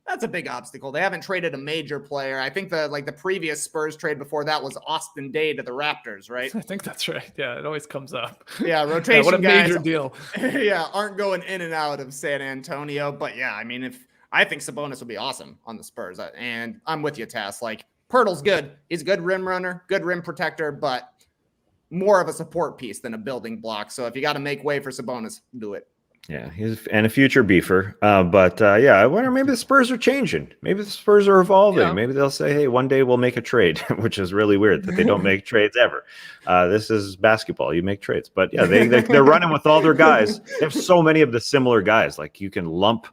that's a big obstacle. They haven't traded a major player. I think the previous Spurs trade before that was Austin Day to the Raptors, right? I think that's right. Yeah, it always comes up. Yeah, rotation what a guys, major deal. Yeah, aren't going in and out of San Antonio. But yeah, I mean, I think Sabonis would be awesome on the Spurs. And I'm with you, Tass. Like, Poeltl's good. He's a good rim runner, good rim protector, but more of a support piece than a building block. So if you got to make way for Sabonis, do it. Yeah, he's a future beefer. But I wonder, maybe the Spurs are changing. Maybe the Spurs are evolving. Yeah. Maybe they'll say, hey, one day we'll make a trade, which is really weird that they don't make trades ever. This is basketball. You make trades. But yeah, they're running with all their guys. They have so many of the similar guys. Like, you can lump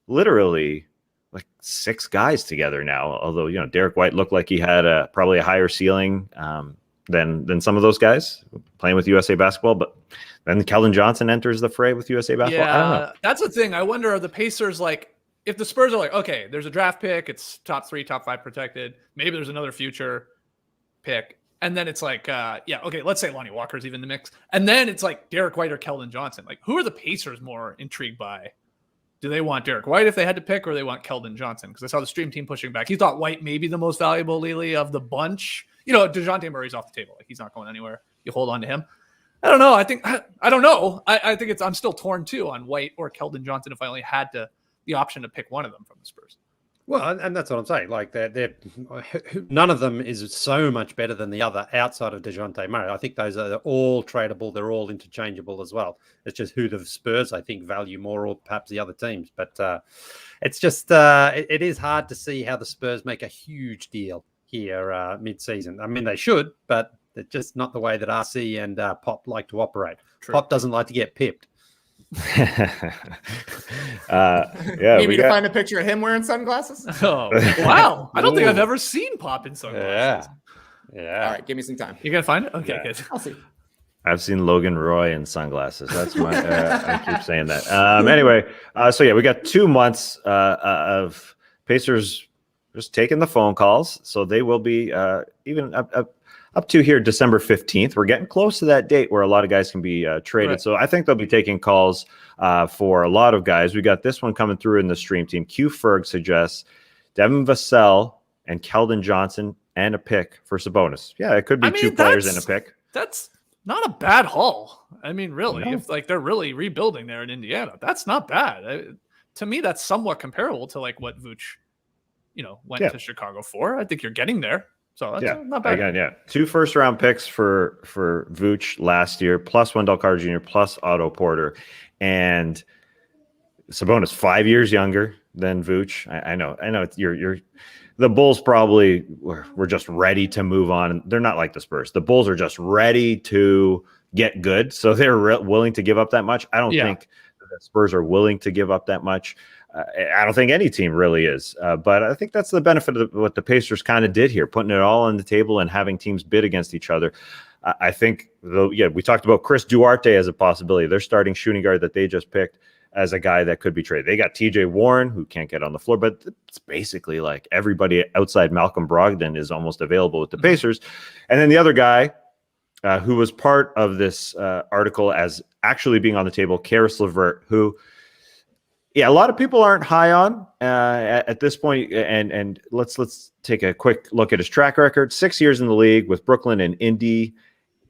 literally like 6 guys together now. Although, Derek White looked like he had probably a higher ceiling than some of those guys playing with USA Basketball. But then Keldon Johnson enters the fray with USA Basketball. Yeah, I don't know. That's the thing. I wonder, are the Pacers like, if the Spurs are like, okay, there's a draft pick, it's top 3, top 5 protected. Maybe there's another future pick. And then it's like, okay, let's say Lonnie Walker's even in the mix. And then it's like Derek White or Keldon Johnson. Like, who are the Pacers more intrigued by? Do they want Derek White if they had to pick, or they want Keldon Johnson? Because I saw the stream team pushing back. He thought White may be the most valuable, Leigh, of the bunch. DeJounte Murray's off the table. Like, he's not going anywhere. You hold on to him. I don't know. I don't know. I think I'm still torn too on White or Keldon Johnson if I only had the option to pick one of them from the Spurs. Well, and that's what I'm saying. Like, they're none of them is so much better than the other outside of DeJounte Murray. I think they're all tradable. They're all interchangeable as well. It's just who the Spurs, I think, value more, or perhaps the other teams. But it's just it is hard to see how the Spurs make a huge deal here mid-season. I mean, they should, but it's just not the way that RC and Pop like to operate. True. Pop doesn't like to get pipped. Yeah, Need me to find a picture of him wearing sunglasses? Oh, wow. I don't think I've ever seen Pop in sunglasses. Yeah. All right, give me some time. You gonna find it? Okay, good. I'll see. I've seen Logan Roy in sunglasses. That's my. I keep saying that. Anyway, so yeah, we got 2 months of Pacers just taking the phone calls. So they will be even up to here December 15th. We're getting close to that date where a lot of guys can be traded. Right. So I think they'll be taking calls for a lot of guys. We got this one coming through in the stream team. Q Ferg suggests Devin Vassell and Keldon Johnson and a pick for Sabonis. Yeah, it could be 2 players and a pick. That's not a bad haul. I mean, really, No. if like they're really rebuilding there in Indiana, that's not bad. To me, that's somewhat comparable to like what Vooch, went to Chicago for. I think you're getting there. So that's not bad. Again, 2 first-round picks for Vooch last year, plus Wendell Carter Jr., plus Otto Porter. And Sabonis 5 years younger than Vooch. I know you're the Bulls probably were just ready to move on. They're not like the Spurs. The Bulls are just ready to get good. So they're willing to give up that much. I don't think the Spurs are willing to give up that much. I don't think any team really is. But I think that's the benefit of what the Pacers kind of did here, putting it all on the table and having teams bid against each other. I think, we talked about Chris Duarte as a possibility. They're starting shooting guard that they just picked as a guy that could be traded. They got TJ Warren, who can't get on the floor, but it's basically like everybody outside Malcolm Brogdon is almost available with the Pacers. And then the other guy who was part of this article as actually being on the table, Caris LeVert, who, a lot of people aren't high on at this point. And let's take a quick look at his track record. 6 years in the league with Brooklyn and Indy,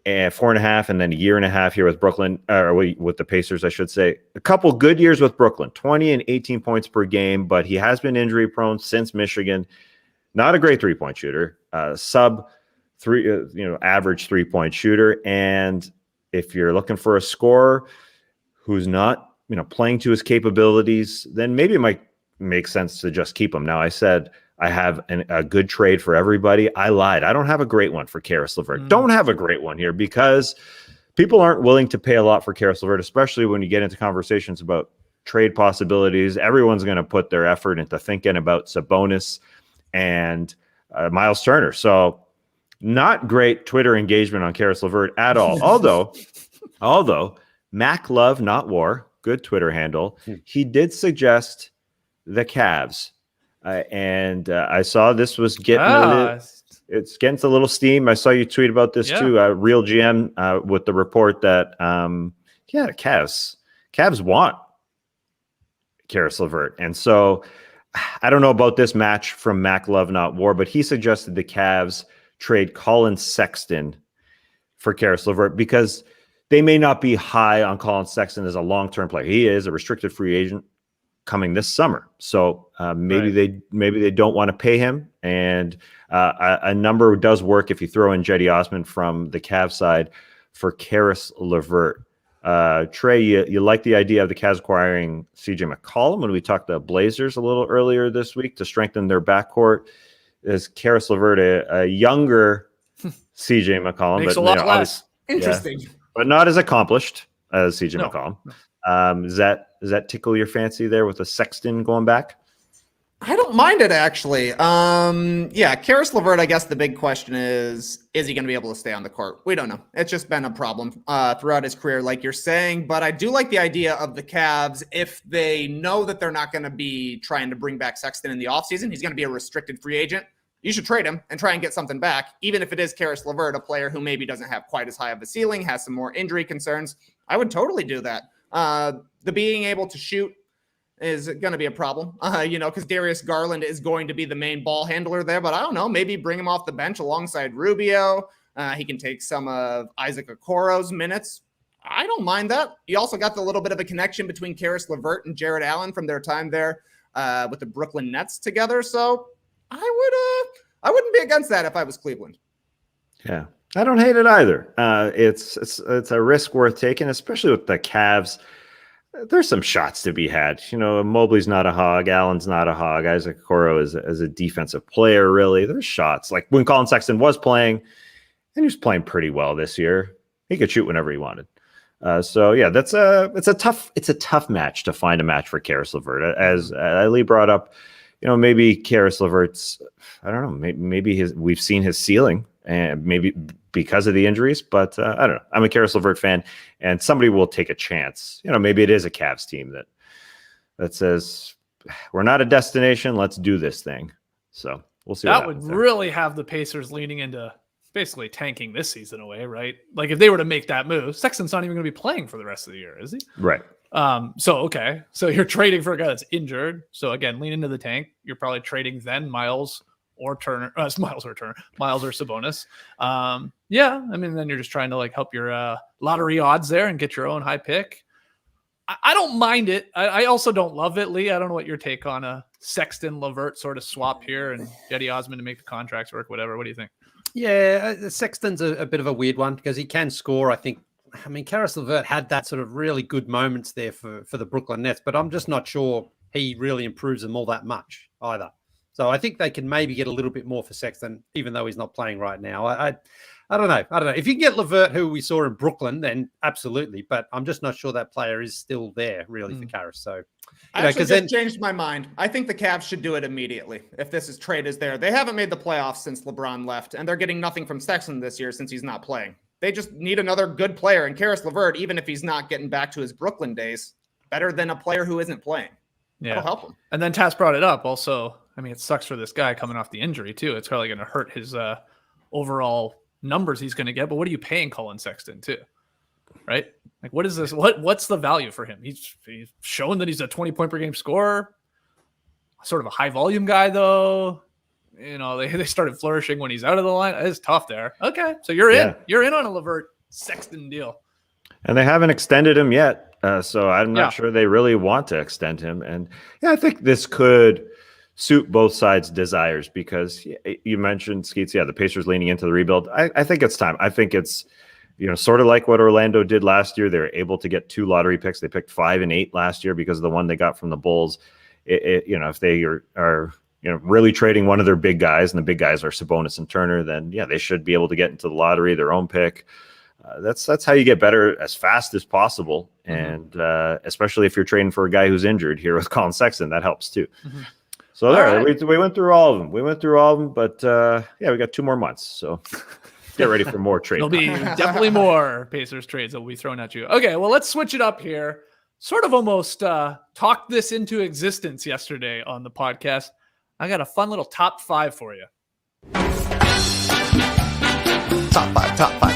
and 4.5, and then a year and a half here with Brooklyn, or with the Pacers, I should say. A couple good years with Brooklyn, 20 and 18 points per game, but he has been injury prone since Michigan. Not a great 3-point shooter, sub three, average 3-point shooter. And if you're looking for a scorer who's not, playing to his capabilities, then maybe it might make sense to just keep him. Now, I said I have a good trade for everybody. I lied. I don't have a great one for Caris LeVert. Don't have a great one here because people aren't willing to pay a lot for Caris LeVert, especially when you get into conversations about trade possibilities. Everyone's going to put their effort into thinking about Sabonis and Myles Turner. So not great Twitter engagement on Caris LeVert at all. Although Mac Love, not War, good Twitter handle, he did suggest the Cavs. And I saw this was getting it's getting a little steam. I saw you tweet about this too. Real GM with the report that Cavs want Caris LeVert, and so I don't know about this match from Mac Love, not War, but he suggested the Cavs trade Colin Sexton for Caris LeVert because they may not be high on Colin Sexton as a long-term player. He is a restricted free agent coming this summer. So maybe they don't want to pay him. And a number does work if you throw in Jetty Osman from the Cavs side for Caris LeVert. Trae, you like the idea of the Cavs acquiring CJ McCollum when we talked to Blazers a little earlier this week to strengthen their backcourt. Is Caris LeVert a younger CJ McCollum? Makes a lot less. Interesting. But not as accomplished as CJ McCollum. Does that tickle your fancy there with a Sexton going back? I don't mind it, actually. Caris LeVert, I guess the big question is he going to be able to stay on the court? We don't know. It's just been a problem throughout his career, like you're saying. But I do like the idea of the Cavs, if they know that they're not going to be trying to bring back Sexton in the offseason, he's going to be a restricted free agent. You should trade him and try and get something back, even if it is Caris LeVert, a player who maybe doesn't have quite as high of a ceiling, has some more injury concerns. I would totally do that. The being able to shoot is going to be a problem, because Darius Garland is going to be the main ball handler there. But I don't know, maybe bring him off the bench alongside Rubio. He can take some of Isaac Okoro's minutes. I don't mind that. You also got the little bit of a connection between Caris LeVert and Jared Allen from their time there with the Brooklyn Nets together. So I wouldn't be against that if I was Cleveland. Yeah, I don't hate it either. It's a risk worth taking, especially with the Cavs. there's some shots to be had. Mobley's not a hog. Allen's not a hog. Isaac Okoro is a defensive player, really. There's shots. Like when Colin Sexton was playing, and he was playing pretty well this year. He could shoot whenever he wanted. So yeah, it's a tough match to find a match for Caris LeVert. As Leigh brought up, maybe Caris LeVert's, I don't know, maybe we've seen his ceiling, and maybe because of the injuries, but I don't know. I'm a Caris LeVert fan, and somebody will take a chance. Maybe it is a Cavs team that says we're not a destination. Let's do this thing. So we'll see. That would really have the Pacers leaning into basically tanking this season away, right? Like if they were to make that move, Sexton's not even going to be playing for the rest of the year, is he? Right. So you're trading for a guy that's injured. So again, lean into the tank. You're probably trading then Myles or Sabonis. Then you're just trying to like help your lottery odds there and get your own high pick. I don't mind it. I also don't love it, Leigh. I don't know what your take on a Sexton LeVert sort of swap here and Eddie Osman to make the contracts work, whatever. What do you think? Yeah, Sexton's a bit of a weird one because he can score. Caris LeVert had that sort of really good moments there for the Brooklyn Nets, but I'm just not sure he really improves them all that much either. So I think they can maybe get a little bit more for Sexton, even though he's not playing right now. I don't know. If you can get LeVert, who we saw in Brooklyn, then absolutely. But I'm just not sure that player is still there really for Caris. So I actually changed my mind. I think the Cavs should do it immediately if this trade is there. They haven't made the playoffs since LeBron left, and they're getting nothing from Sexton this year since he's not playing. They just need another good player. And Caris LeVert, even if he's not getting back to his Brooklyn days, better than a player who isn't playing. Yeah. That'll help him. And then Tass brought it up also. It sucks for this guy coming off the injury too. It's probably going to hurt his overall numbers he's going to get. But what are you paying Colin Sexton too? Right? Like, what is this? What's the value for him? He's shown that he's a 20-point per game scorer, sort of a high volume guy though. They started flourishing when he's out of the line. It's tough there. Okay, so you're in. You're in on a LeVert Sexton deal. And they haven't extended him yet, so I'm not sure they really want to extend him. And I think this could suit both sides' desires because you mentioned, Skeets, the Pacers leaning into the rebuild. I think it's time. I think it's sort of like what Orlando did last year. They were able to get 2 lottery picks. They picked 5 and 8 last year because of the one they got from the Bulls. If they are really trading one of their big guys, and the big guys are Sabonis and Turner, then they should be able to get into the lottery, their own pick. That's how you get better as fast as possible. And especially if you're trading for a guy who's injured here with Colin Sexton, that helps too. Mm-hmm. So we went through all of them. But we got 2 more months. So get ready for more trades. There'll be definitely more Pacers trades that will be thrown at you. Okay, well, let's switch it up here. Sort of almost talked this into existence yesterday on the podcast. I got a fun little top 5 for you. Top 5. Top 5.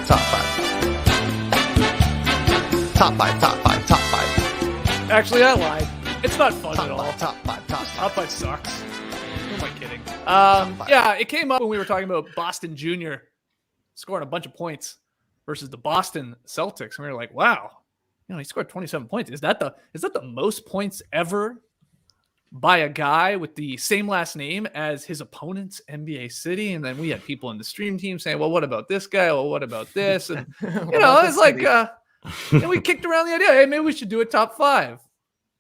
Actually, I lied. It's not fun at all. Top 5. Top 5 sucks. Who am I kidding? It came up when we were talking about Boston Jr. scoring a bunch of points versus the Boston Celtics. And we were like, wow, he scored 27 points. Is that the most points ever by a guy with the same last name as his opponent's NBA city? And then we had people in the stream team saying, well, what about this guy? Well, what about this? And, it's like, and we kicked around the idea, hey, maybe we should do a top 5.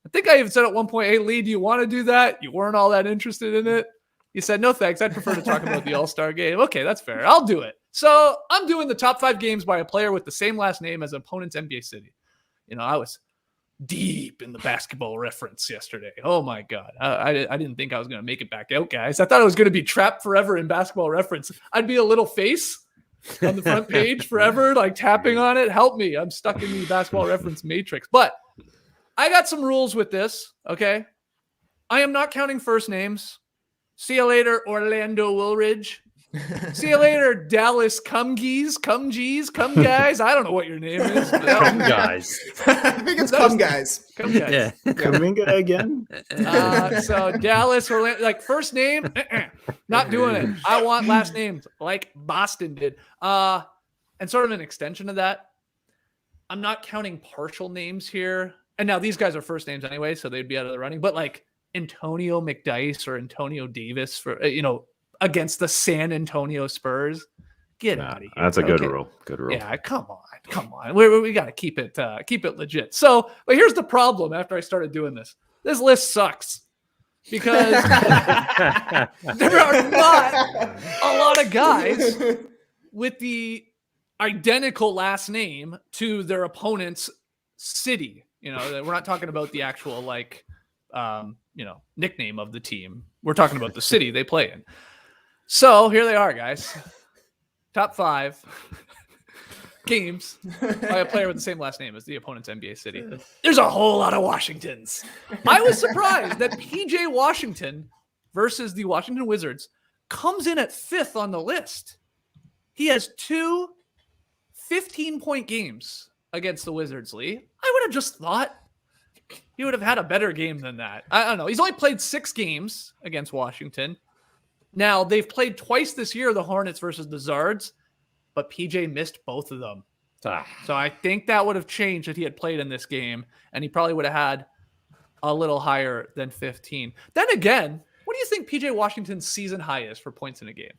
I think I even said at one point, hey, Leigh, do you want to do that? You weren't all that interested in it. You said, no, thanks. I'd prefer to talk about the All-Star game. Okay, that's fair. I'll do it. So I'm doing the top 5 games by a player with the same last name as opponent's NBA city. I was deep in the basketball reference yesterday. Oh my God. I didn't think I was going to make it back out, guys. I thought I was going to be trapped forever in basketball reference. I'd be a little face on the front page forever, like tapping on it. Help me. I'm stuck in the basketball reference matrix. But I got some rules with this. Okay. I am not counting first names. See you later, Orlando Woolridge. See you later, Dallas Come Guys. I don't know what your name is. Come Guys. I think it's Come Guys. Come Guys. Yeah. Kaminga again. So Dallas, Orlando, like first name, not doing it. I want last names like Boston did. And sort of an extension of that, I'm not counting partial names here. And now these guys are first names anyway, so they'd be out of the running. But like Antonio McDyess or Antonio Davis for, against the San Antonio Spurs. Get out of here. That's a good rule. Good rule. Yeah, come on. We got to keep it legit. So, but here's the problem. After I started doing this list sucks because there are not a lot of guys with the identical last name to their opponent's city. We're not talking about the actual nickname of the team. We're talking about the city they play in. So here they are, guys. Top 5 games by a player with the same last name as the opponent's NBA city. There's a whole lot of Washingtons. I was surprised that PJ Washington versus the Washington Wizards comes in at 5th on the list. He has 2 15-point games against the Wizards, Leigh. I would have just thought he would have had a better game than that. I don't know. He's only played 6 games against Washington. Now, they've played twice this year, the Hornets versus the Zards, but PJ missed both of them. So I think that would have changed if he had played in this game, and he probably would have had a little higher than 15. Then again, what do you think PJ Washington's season high is for points in a game?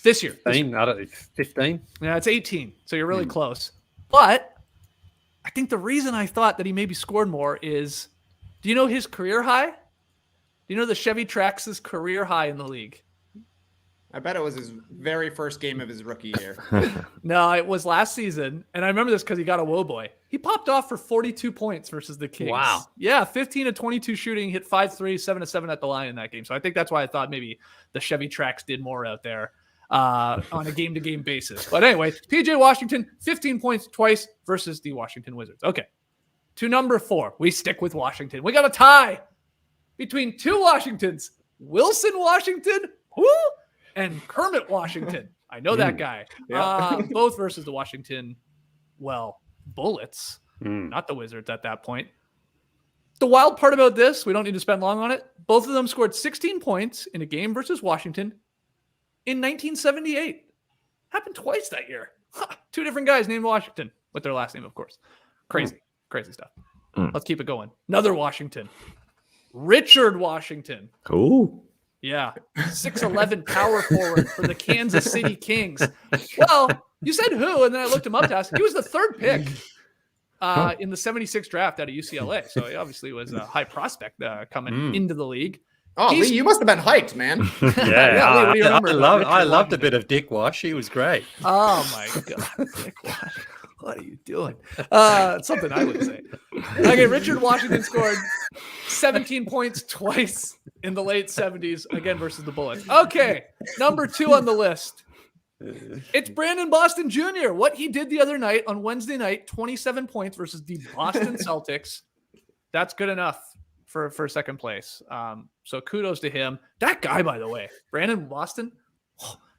This year. 15? Yeah, it's 18, so you're really close. But I think the reason I thought that he maybe scored more is, do you know his career high? Do you know the Chevy Trax's career high in the league? I bet it was his very first game of his rookie year. No, it was last season. And I remember this because he got a whoa boy. He popped off for 42 points versus the Kings. Wow. Yeah, 15 to 22 shooting, hit 5 threes, 7 to 7 at the line in that game. So I think that's why I thought maybe the Chevy Trax did more out there on a game-to-game basis. But anyway, PJ Washington, 15 points twice versus the Washington Wizards. Okay, to number 4. We stick with Washington. We got a tie between 2 Washingtons, Wilson Washington, and Kermit Washington. I know that guy. Both versus the Washington, Bullets, not the Wizards at that point. The wild part about this, we don't need to spend long on it. Both of them scored 16 points in a game versus Washington in 1978. Happened twice that year. 2 different guys named Washington with their last name, of course. Crazy stuff. Let's keep it going. Another Washington. Richard Washington. Ooh. Yeah. 6'11" power forward for the Kansas City Kings. Well, you said who, and then I looked him up to ask. He was the 3rd pick in the 76 draft out of UCLA. So he obviously was a high prospect coming into the league. Oh, Leigh, you must have been hyped, man. Yeah, Leigh, what do you remember I loved a bit of Dick Wash. He was great. Oh, my God. Dick Wash. What are you doing? It's something I would say. Okay, Richard Washington scored 17 points twice in the late 70s, again versus the Bullets. Okay, number 2 on the list. It's Brandon Boston Jr. What he did the other night on Wednesday night, 27 points versus the Boston Celtics. That's good enough for second place. So kudos to him. That guy, by the way, Brandon Boston,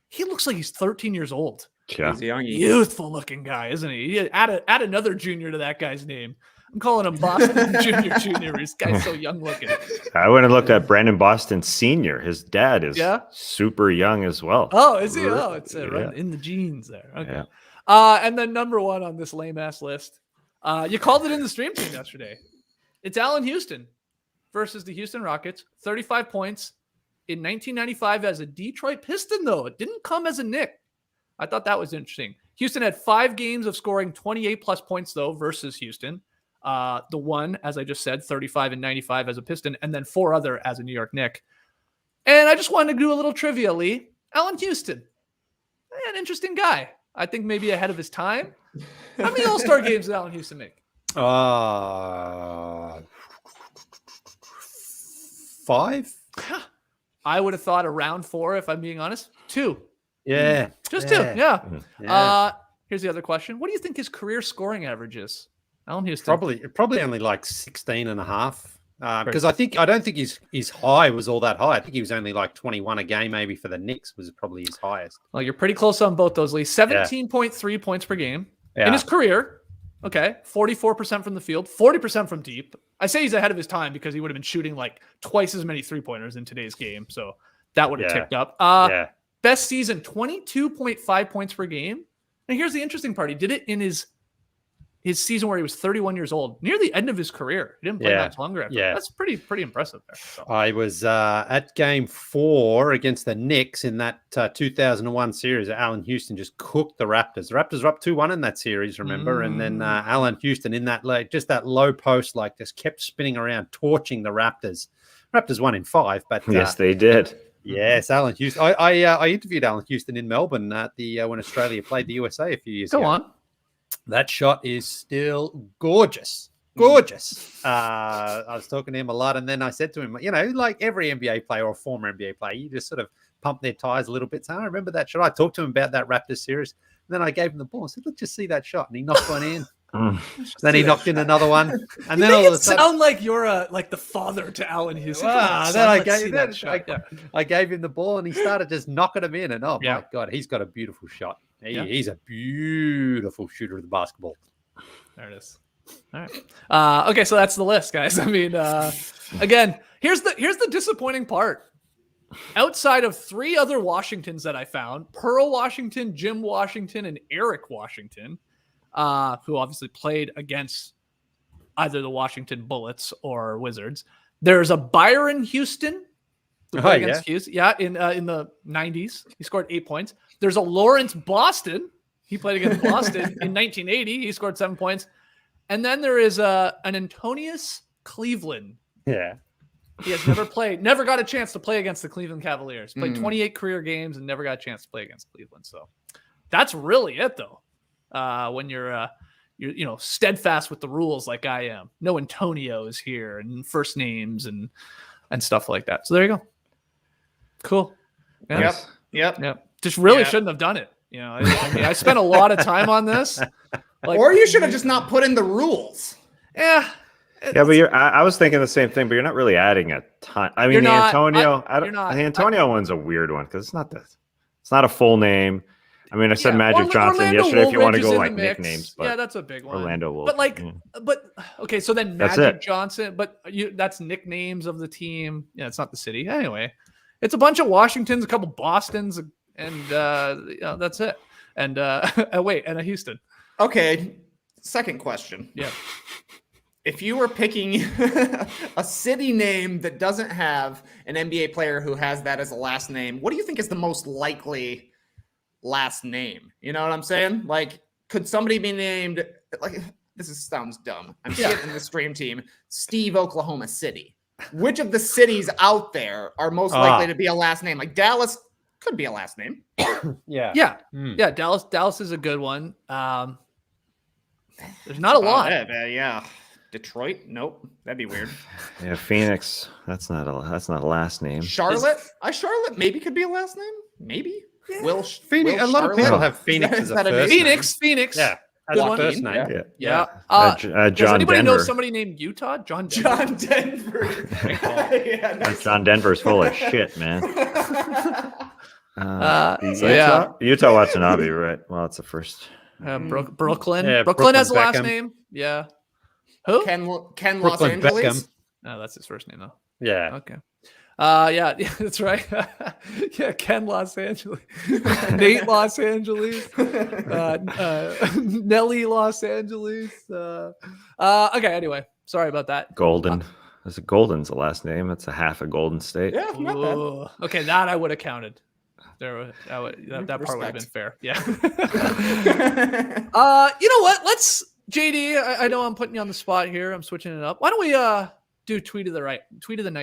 he looks like he's 13 years old. Yeah. He's young. Youthful looking guy, isn't he? Add another junior to that guy's name. I'm calling him Boston Junior. This guy's so young looking. I went and looked at Brandon Boston Sr. His dad is super young as well. Oh, is he? Oh, it's right in the genes there. Okay. And then number 1 on this lame ass list. You called it in the stream team yesterday. It's Allen Houston versus the Houston Rockets. 35 points in 1995 as a Detroit Piston, though. It didn't come as a Knick. I thought that was interesting. Houston had 5 games of scoring 28 plus points, though, versus Houston. The one, as I just said, 35 and 95 as a Piston, and then 4 other as a New York Knick. And I just wanted to do a little trivia, Leigh. Allen Houston, an interesting guy. I think maybe ahead of his time. How many All-Star games did Allen Houston make? 5? I would have thought around 4, if I'm being honest. 2. Yeah. Just 2. Yeah. Here's the other question. What do you think his career scoring average is? Allen Houston. Probably only like 16 and a half. Because I don't think his high was all that high. I think he was only like 21 a game, maybe for the Knicks was probably his highest. Well, you're pretty close on both those, Leigh. 17.3 points per game in his career. Okay. 44% from the field, 40% from deep. I say he's ahead of his time because he would have been shooting like twice as many 3-pointers in today's game. So that would have ticked up. Best season, 22.5 points per game. And here's the interesting part. He did it in his his season where he was 31 years old, near the end of his career. He didn't play much longer after that. That's pretty impressive there. So. I was at game 4 against the Knicks in that 2001 series. Allen Houston just cooked the Raptors. The Raptors were up 2-1 in that series, remember? And then Allen Houston in that that low post, just kept spinning around, torching the Raptors. Raptors won in 5, but yes, they did. Yes, Allen Houston. I interviewed Allen Houston in Melbourne at when Australia played the USA a few years ago. Go on. That shot is still gorgeous. Gorgeous. I was talking to him a lot, and then I said to him, like every NBA player or former NBA player, you just sort of pump their tires a little bit. So I remember that shot. I talked to him about that Raptors series. And then I gave him the ball. I said, "Let's just see that shot." And he knocked one in. Then he knocked in another one. And then all of a sudden, sound like you're like the father to Allen Houston. Then I gave him the ball, and he started just knocking them in. And my God, he's got a beautiful shot. He's a beautiful shooter of the basketball. There it is. All right. Okay, so that's the list, guys. I mean, again, here's the disappointing part. Outside of 3 other Washingtons that I found, Pearl Washington, Jim Washington, and Eric Washington, who obviously played against either the Washington Bullets or Wizards. There's a Byron Houston. Against Houston. In the 90s. He scored 8 points. There's a Lawrence Boston. He played against Boston in 1980. He scored 7 points. And then there is an Antonius Cleveland. Yeah. He has never got a chance to play against the Cleveland Cavaliers. Played 28 career games and never got a chance to play against Cleveland. So that's really it, though. When you're steadfast with the rules like I am. No Antonios here and first names and stuff like that. So there you go. Cool. Yeah. Yep. Just really shouldn't have done it. I spent a lot of time on this. Or you should have just not put in the rules. Yeah. Yeah, but I was thinking the same thing, but you're not really adding a ton. I mean, the Antonio one's a weird one because it's not a full name. I mean, I said Magic Johnson Orlando yesterday. Wolf if you want to Ridge go is like in the mix. nicknames, but yeah, that's a big one. Orlando Wolf. But okay, so then Magic Johnson, but that's nicknames of the team. Yeah, it's not the city. Anyway, it's a bunch of Washingtons, a couple Bostons, and that's it. And and a Houston. Okay, second question. Yeah. If you were picking a city name that doesn't have an NBA player who has that as a last name, what do you think is the most likely last name? You know what I'm saying? Like, could somebody be named, like, sounds dumb. I'm sitting in the stream team, Steve, Oklahoma City. Which of the cities out there are most likely to be a last name? Like Dallas could be a last name. Yeah. Dallas is a good one. There's not a lot. Yeah. Detroit? Nope. That'd be weird. Yeah, Phoenix. That's not a last name. Charlotte? Charlotte maybe could be a last name. Maybe. Yeah. Phoenix. A lot of people have Phoenix as a first name. Phoenix. Yeah. As a first name. Yeah. John does anybody Denver. know somebody named Utah? John Denver. Nice. John Denver's full of shit, man. Utah Watanabe, right? Well, it's the first. Brooklyn. Yeah, Brooklyn has a Beckham. last name. Yeah. Who? Ken Los Brooklyn Angeles. Beckham. No, that's his first name though. Yeah. Okay. Yeah, that's right. Yeah, Ken Los Angeles, Nate Los Angeles, Nelly Los Angeles. Okay. Anyway, sorry about that. Golden. There's a Golden's the last name. It's a half of Golden State. Yeah, not bad. Okay, that I would have counted. That part would have been fair. Yeah. You know what? Let's JD. I know I'm putting you on the spot here. I'm switching it up. Why don't we do tweet of the night?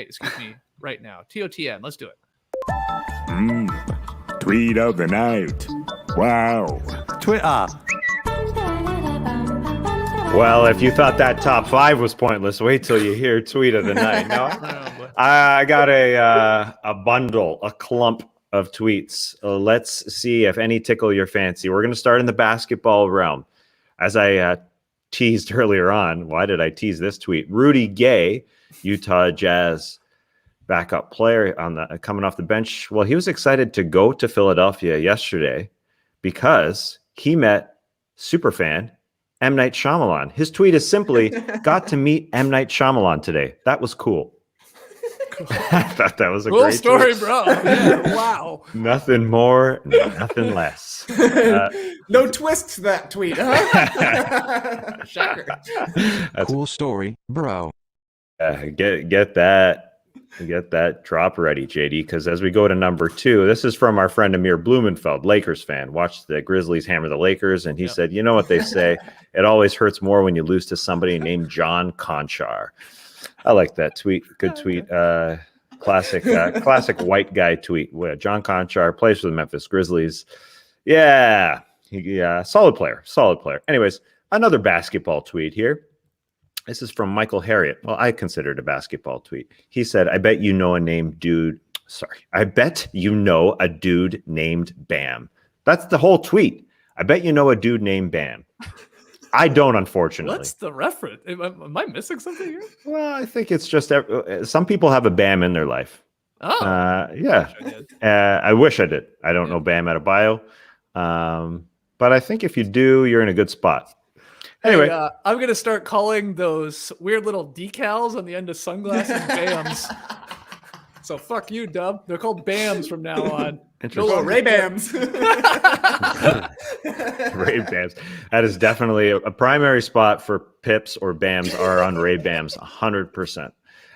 Excuse me. Right now, TOTN. Let's do it. Tweet of the night. Wow. Twitter. Well, if you thought that top 5 was pointless, wait till you hear tweet of the night. No, I got a bundle, a clump of tweets. Let's see if any tickle your fancy. We're going to start in the basketball realm. As I teased earlier on, why did I tease this tweet? Rudy Gay, Utah Jazz backup player coming off the bench. Well, he was excited to go to Philadelphia yesterday because he met superfan M. Night Shyamalan. His tweet is simply, got to meet M. Night Shyamalan today. That was cool. I thought that was a cool great story, tweet. bro. Yeah, wow. Nothing more, nothing less. No twist to that tweet, huh? Shocker. Cool story, bro. Get that drop ready, JD, because as we go to number 2, this is from our friend Amir Blumenfeld, Lakers fan. Watched the Grizzlies hammer the Lakers, and he said, you know what they say, it always hurts more when you lose to somebody named John Conchar. I like that tweet. Good tweet. Classic white guy tweet. Where John Conchar plays for the Memphis Grizzlies. Yeah, solid player. Anyways, another basketball tweet here. This is from Michael Harriet. Well, I consider it a basketball tweet. He said, I bet you know a dude named Bam. That's the whole tweet. I bet you know a dude named Bam. I don't, unfortunately. What's the reference? Am I missing something here? Well, I think it's just some people have a Bam in their life. Oh. Yeah. I wish I did. I don't know Bam Adebayo. But I think if you do, you're in a good spot. Anyway, hey, I'm going to start calling those weird little decals on the end of sunglasses Bams. So fuck you, Dub. They're called Bams from now on. No, Ray-Bams. Ray-Bams. That is definitely a primary spot for Pips or Bams are on Ray-Bams, 100%.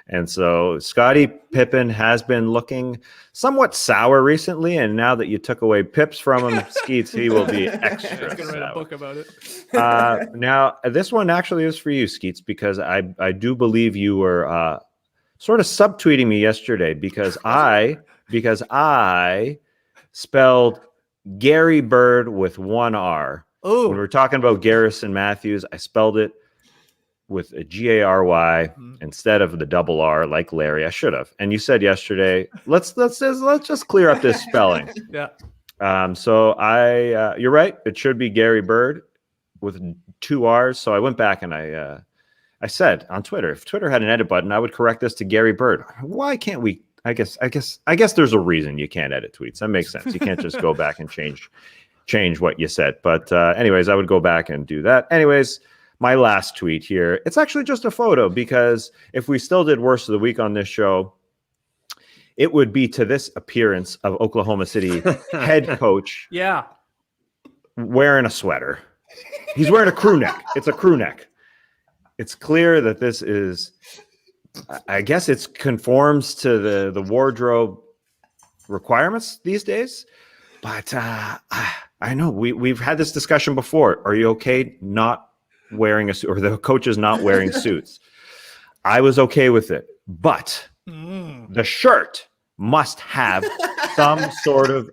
And so Scottie Pippen has been looking somewhat sour recently, and now that you took away Pips from him, Skeets, he will be extra sour. Gonna write a book about it. Now, this one actually is for you, Skeets, because I do believe you were sort of subtweeting me yesterday because I spelled Gary Bird with one R. Oh, when we were talking about Garrison Matthews, I spelled it with a Gary instead of the double R like Larry. I should have. And you said yesterday, let's just clear up this spelling. Yeah. So you're right. It should be Gary Bird with 2 R's. So I went back and I said on Twitter, if Twitter had an edit button, I would correct this to Gary Bird. Why can't we? I guess there's a reason you can't edit tweets. That makes sense. You can't just go back and change what you said. But anyways, I would go back and do that. Anyways, my last tweet here, it's actually just a photo because if we still did worst of the week on this show, it would be to this appearance of Oklahoma City head coach. Yeah. Wearing a sweater. He's wearing a crew neck. It's a crew neck. It's clear that this is, I guess it conforms to the wardrobe requirements these days. But I know we've had this discussion before. Are you okay not wearing a suit, or the coaches not wearing suits? I was okay with it, but the shirt must have some sort of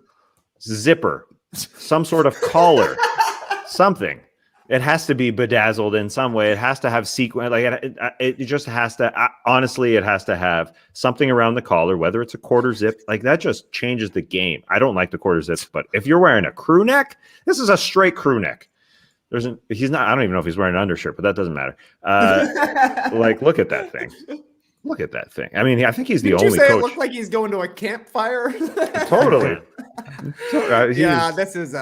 zipper, some sort of collar, something. It has to be bedazzled in some way. It has to have sequin. Like it just has to. Honestly, it has to have something around the collar, whether it's a quarter zip. Like that just changes the game. I don't like the quarter zips, but if you're wearing a crew neck, this is a straight crew neck. He's not. I don't even know if he's wearing an undershirt, but that doesn't matter. Like, look at that thing. Look at that thing. I mean, I think he's the only coach. It looked like he's going to a campfire. Totally. Yeah, this is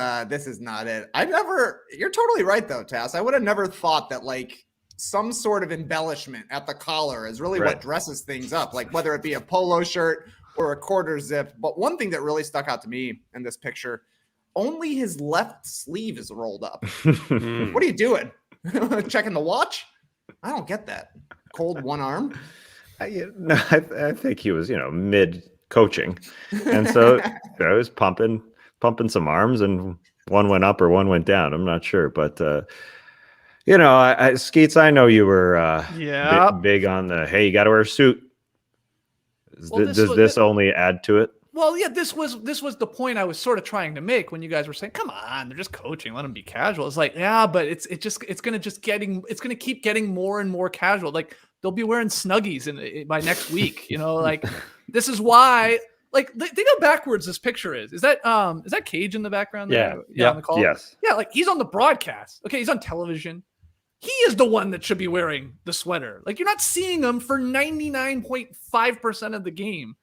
not it. You're totally right though, Tass. I would have never thought that like some sort of embellishment at the collar is really what dresses things up. Like whether it be a polo shirt or a quarter zip. But one thing that really stuck out to me in this picture, only his left sleeve is rolled up. What are you doing? Checking the watch? I don't get that. Cold one arm. I think he was, mid coaching, and so I was pumping some arms, and one went up or one went down. I'm not sure, but Skeets, I know you were big on the hey, you got to wear a suit. Does this only add to it? Well, yeah, this was the point I was sort of trying to make when you guys were saying, "Come on, they're just coaching, let them be casual." It's like, yeah, but it's gonna keep getting more and more casual. Like they'll be wearing Snuggies by next week. Like this is why. Like think how backwards this picture is. Is that Cage in the background? Yeah. On the call. Yes. Yeah, like he's on the broadcast. Okay, he's on television. He is the one that should be wearing the sweater. Like you're not seeing him for 99.5% of the game.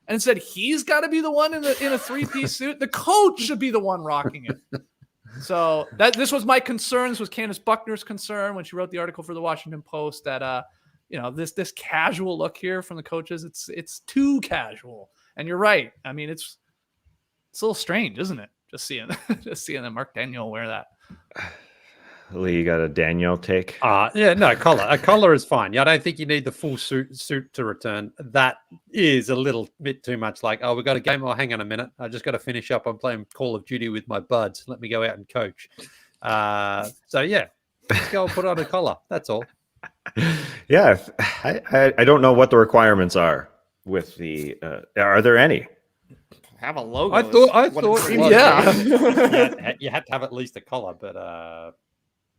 And instead, he's got to be the one in a 3-piece suit. The coach should be the one rocking it. So this was my concern. This was Candace Buckner's concern when she wrote the article for the Washington Post that this casual look here from the coaches. It's too casual. And you're right. I mean, it's a little strange, isn't it? Just seeing that Mark Daigneault wear that. Leigh, you got a Daigneault take? Collar. A collar is fine. Yeah, I don't think you need the full suit to return. That is a little bit too much. Like, we got a game. Oh, hang on a minute. I just got to finish up. I'm playing Call of Duty with my buds. Let me go out and coach. So yeah, let's go and put on a collar. That's all. Yeah, I don't know what the requirements are with the. Are there any? Have a logo. I thought yeah. You had to have at least a collar, but I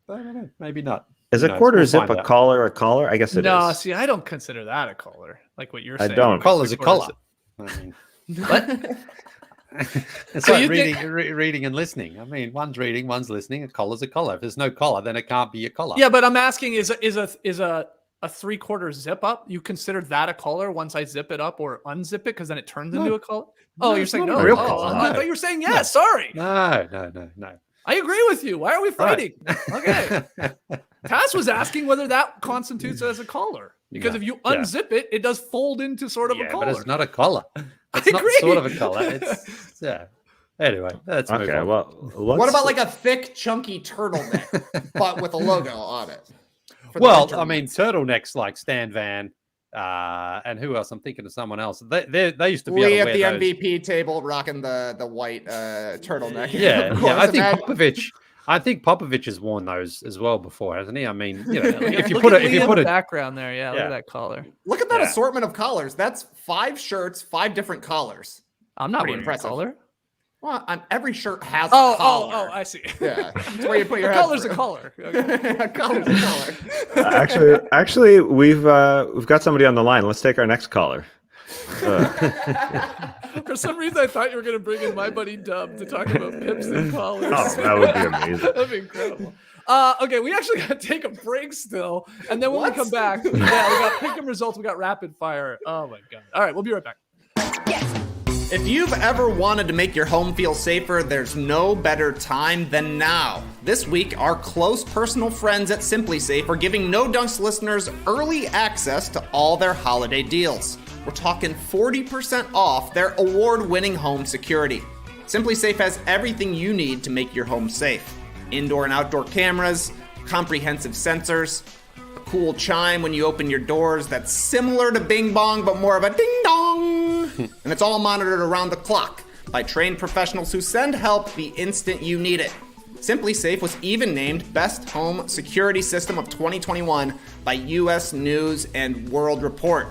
don't know, maybe not. Is a quarter zip a collar? I guess it is. No, see, I don't consider that a collar. Like what you're saying. I don't. Collar's a collar. I mean, what? It's like reading and listening. I mean, one's reading, one's listening. A collar's a collar. If there's no collar, then it can't be a collar. Yeah, but I'm asking: is a 3/4 zip up? You consider that a collar once I zip it up or unzip it because then it turns into a collar? Oh, you're saying no? Real collar. I thought you were saying yes. Sorry. No. I agree with you. Why are we fighting? Right. Okay. Tass was asking whether that constitutes as a collar. Because if you unzip it, it does fold into sort of a collar. But it's not a collar. It's not sort of a collar. It's Anyway, that's okay. Well, what about like a thick, chunky turtleneck, but with a logo on it? Well, I mean, turtlenecks like Stan Van, and who else? I'm thinking of someone else. They used to be Leigh able to at wear the those. MVP table, rocking the white turtleneck. Yeah. I think Popovich has worn those as well before, hasn't he? I mean, if you put a background there, look at that collar. Look at that assortment of collars. That's 5 shirts, 5 different collars. I'm not wearing a collar. Well, every shirt has a collar. Oh, I see. Yeah, that's where you put your collar's a collar. Okay. A collar's a collar. Actually, we've got somebody on the line. Let's take our next caller. For some reason, I thought you were going to bring in my buddy Dub to talk about pips and collars. Oh, that would be amazing. That'd be incredible. Okay, we actually got to take a break still, and then when we come back, we got pick 'em results. We got rapid fire. Oh my god! All right, we'll be right back. If you've ever wanted to make your home feel safer, there's no better time than now. This week, our close personal friends at Simply Safe are giving No Dunks listeners early access to all their holiday deals. We're talking 40% off their award-winning home security. Simply Safe has everything you need to make your home safe. Indoor and outdoor cameras, comprehensive sensors, a cool chime when you open your doors that's similar to Bing Bong but more of a ding dong. And it's all monitored around the clock by trained professionals who send help the instant you need it. Simply Safe was even named Best Home Security System of 2021 by US News and World Report.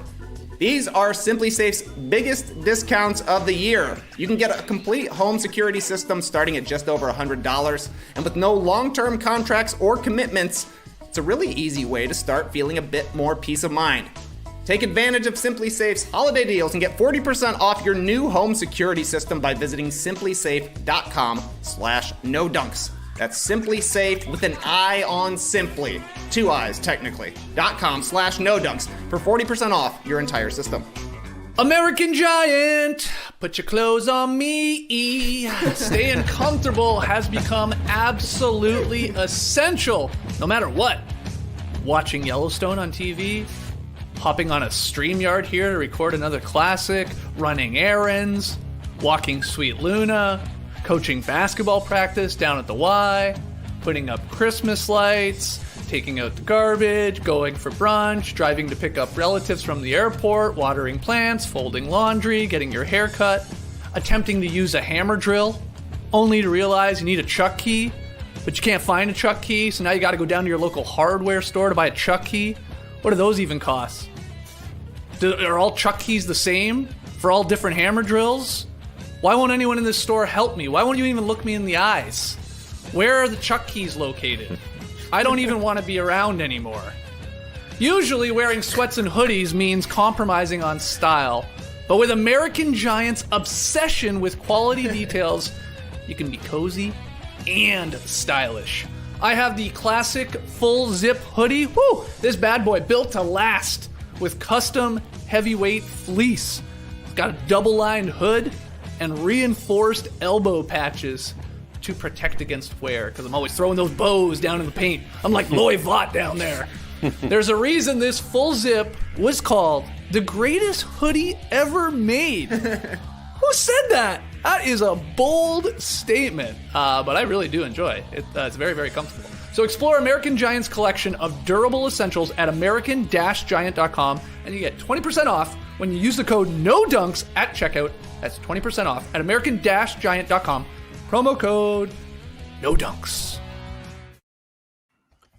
These are Simply Safe's biggest discounts of the year. You can get a complete home security system starting at just over $100, and with no long-term contracts or commitments, it's a really easy way to start feeling a bit more peace of mind. Take advantage of Simply Safe's holiday deals and get 40% off your new home security system by visiting simplysafe.com/nodunks. That's Simply Safe with an eye on Simply. 2 eyes, technically. .com/nodunks for 40% off your entire system. American Giant, put your clothes on me. Staying comfortable has become absolutely essential, no matter what. Watching Yellowstone on TV, hopping on a StreamYard here to record another classic, running errands, walking Sweet Luna, coaching basketball practice down at the Y, putting up Christmas lights, taking out the garbage, going for brunch, driving to pick up relatives from the airport, watering plants, folding laundry, getting your hair cut, attempting to use a hammer drill, only to realize you need a chuck key, but you can't find a chuck key, so now you got to go down to your local hardware store to buy a chuck key. What do those even cost? Are all chuck keys the same for all different hammer drills? Why won't anyone in this store help me? Why won't you even look me in the eyes? Where are the chuck keys located? I don't even want to be around anymore. Usually wearing sweats and hoodies means compromising on style, but with American Giant's obsession with quality details, you can be cozy and stylish. I have the classic full zip hoodie. Woo! This bad boy built to last with custom heavyweight fleece. It's got a double-lined hood and reinforced elbow patches to protect against wear, because I'm always throwing those bows down in the paint. I'm like Loy Vaught down there. There's a reason this full zip was called the greatest hoodie ever made. Who said that? That is a bold statement, but I really do enjoy it. It's very, very comfortable. So explore American Giant's collection of durable essentials at american-giant.com, and you get 20% off when you use the code NODUNKS at checkout. That's 20% off at american-giant.com. Promo code NODUNKS.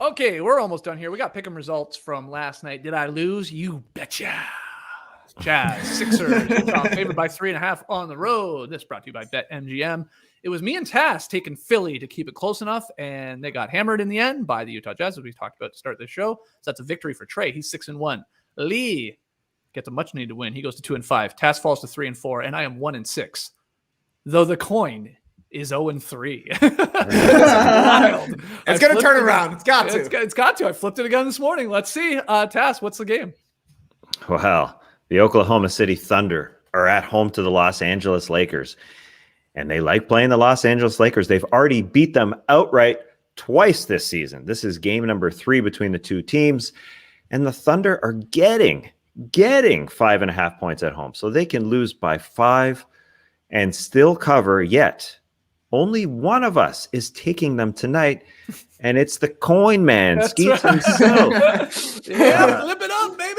Okay, we're almost done here. We got pick'em results from last night. Did I lose? You betcha. Jazz, Sixers, favored by 3.5 on the road. This brought to you by BetMGM. It was me and Tass taking Philly to keep it close enough, and they got hammered in the end by the Utah Jazz, as we talked about to start this show. So that's a victory for Trae. He's 6-1. Leigh gets a much-needed win. He goes to 2-5. Tass falls to 3-4, and I am 1-6. Though the coin is 0-3. Wild. It's going to turn around. It's got to. It's got to. I flipped it again this morning. Let's see. Tass, what's the game? Well, the Oklahoma City Thunder are at home to the Los Angeles Lakers, and they like playing the Los Angeles Lakers. They've already beat them outright twice this season. This is game number 3 between the two teams, and the Thunder are getting 5.5 points at home, so they can lose by 5 and still cover. Yet only one of us is taking them tonight, and it's the coin man, Skeets himself. Yeah, flip it up, baby.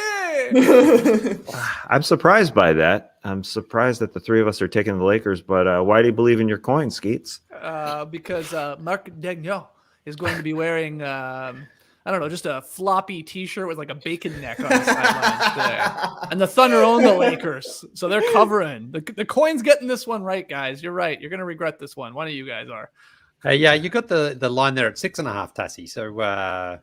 I'm surprised by that. I'm surprised that the three of us are taking the Lakers, but why do you believe in your coin, Skeets? Because Marc Daigneault is going to be wearing, just a floppy T-shirt with like a bacon neck on the sidelines today. And the Thunder own the Lakers, so they're covering. The coin's getting this one right, guys. You're right. You're going to regret this one. One of you guys are. Yeah, you got the line there at 6.5, Tassie. So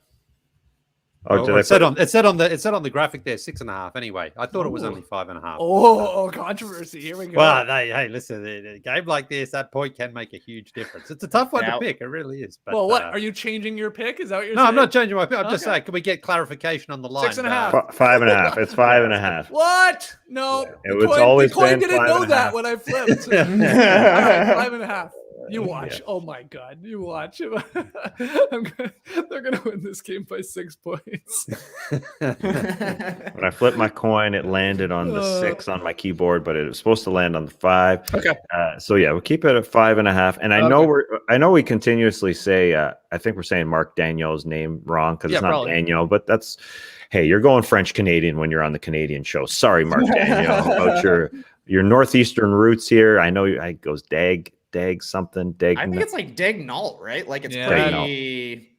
it said on the graphic there 6.5. Anyway, I thought it was only 5.5. Oh, controversy! Here we go. Well, hey, listen, a game like this, that point can make a huge difference. It's a tough one to pick. It really is. But, what are you changing your pick? Is that what you're saying? No, I'm not changing my pick. I'm just saying, can we get clarification on the line? 6.5. 5.5. It's 5.5. What? No, the coin didn't know that when I flipped. All right, 5.5. You watch. Yeah. Oh my God. You watch. They're going to win this game by 6 points. When I flipped my coin, it landed on the 6 on my keyboard, but it was supposed to land on the 5. Okay. So yeah, we'll keep it at 5.5. And I know we continuously say, I think we're saying Marc Daigneault's name wrong because it's not probably Daigneault, but hey, you're going French Canadian when you're on the Canadian show. Sorry, Marc Daigneault, about your Northeastern roots here. I know it goes Dag something. I think it's like Daigneault, right? Like it's pretty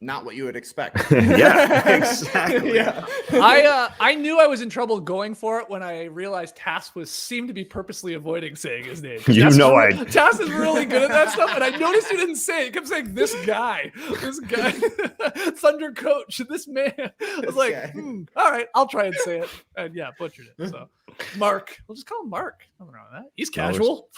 not what you would expect. Yeah, exactly. Yeah. I knew I was in trouble going for it when I realized Tass seemed to be purposely avoiding saying his name. Tass is really good at that stuff, and I noticed he didn't say it. He kept saying this guy, Thunder coach, this man. I was like, all right, I'll try and say it. And yeah, butchered it. So Mark, we'll just call him Mark. Nothing wrong with that. He's casual.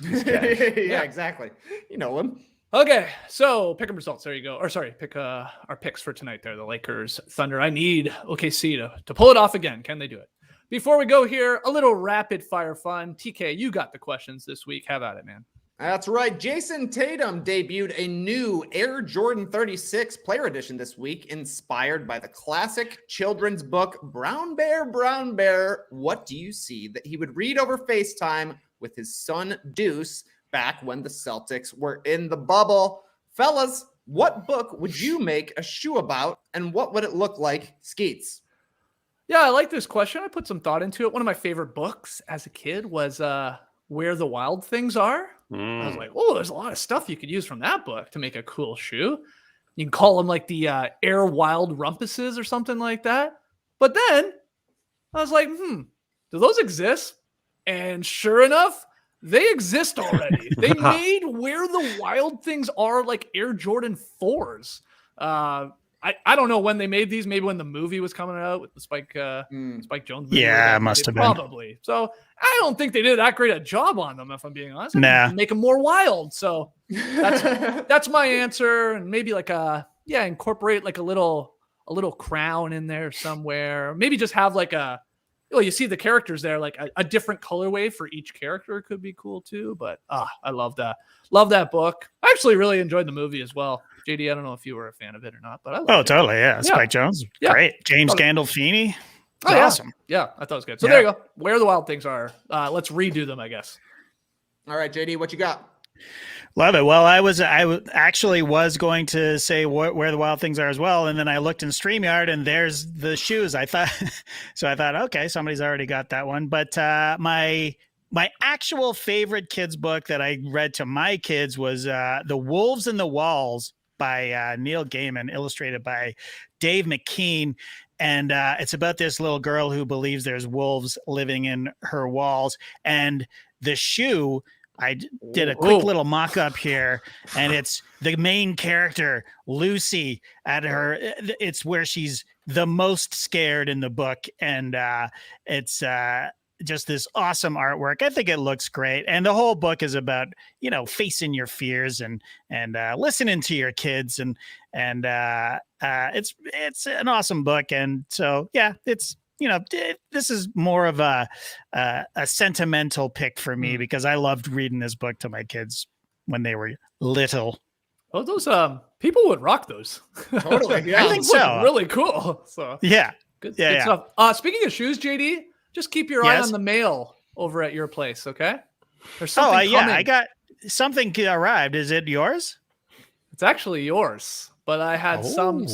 Yeah, exactly. You know him. Okay, so pick 'em results. There you go. Or sorry, pick our picks for tonight there. The Lakers, Thunder. I need OKC to pull it off again. Can they do it? Before we go here, a little rapid fire fun. TK, you got the questions this week. Have at it, man. That's right. Jason Tatum debuted a new Air Jordan 36 player edition this week, inspired by the classic children's book, Brown Bear, Brown Bear, What Do You See? That he would read over FaceTime with his son Deuce back when the Celtics were in the bubble. Fellas, what book would you make a shoe about, and what would it look like, Skeets? Yeah, I like this question. I put some thought into it. One of my favorite books as a kid was Where the Wild Things Are. I was like, oh, there's a lot of stuff you could use from that book to make a cool shoe. You can call them like the Air Wild Rumpuses or something like that. But then I was like, do those exist? And sure enough, they exist already. They made Where the Wild Things Are like Air Jordan 4s. I don't know when they made these. Maybe when the movie was coming out with the Spike Jonze. Yeah, it must have been. Probably. So I don't think they did that great a job on them, if I'm being honest. Nah. Make them more wild. So that's my answer. And maybe like incorporate like a little crown in there somewhere. Maybe just have like a well, you see the characters there, like a different colorway for each character could be cool too. But I love that. Love that book. I actually really enjoyed the movie as well. JD, I don't know if you were a fan of it or not, but I loved it. Totally. Yeah. Spike Jonze. Yeah. Great. James Gandolfini. Awesome. Yeah, I thought it was good. So there you go. Where the Wild Things Are. Let's redo them, I guess. All right, JD, what you got? Love it. Well, I actually was going to say where the Wild Things Are as well, and then I looked in StreamYard, and there's the shoes. I thought, okay, somebody's already got that one. But my actual favorite kids book that I read to my kids was The Wolves and the Walls by Neil Gaiman, illustrated by Dave McKean. And it's about this little girl who believes there's wolves living in her walls. And the shoe, I did a quick little mock-up here, and it's the main character, Lucy, it's where she's the most scared in the book. And it's just this awesome artwork. I think it looks great. And the whole book is about, facing your fears and listening to your kids. And it's an awesome book. And so, yeah, it's, this is more of a sentimental pick for me because I loved reading this book to my kids when they were little. Oh, those people would rock those. Totally. Yeah. I think so. Really cool. So yeah. Good Yeah. stuff. Speaking of shoes, JD, just keep your eye on the mail over at your place, okay? There's something coming. I got something arrived. Is it yours? It's actually yours, but I had some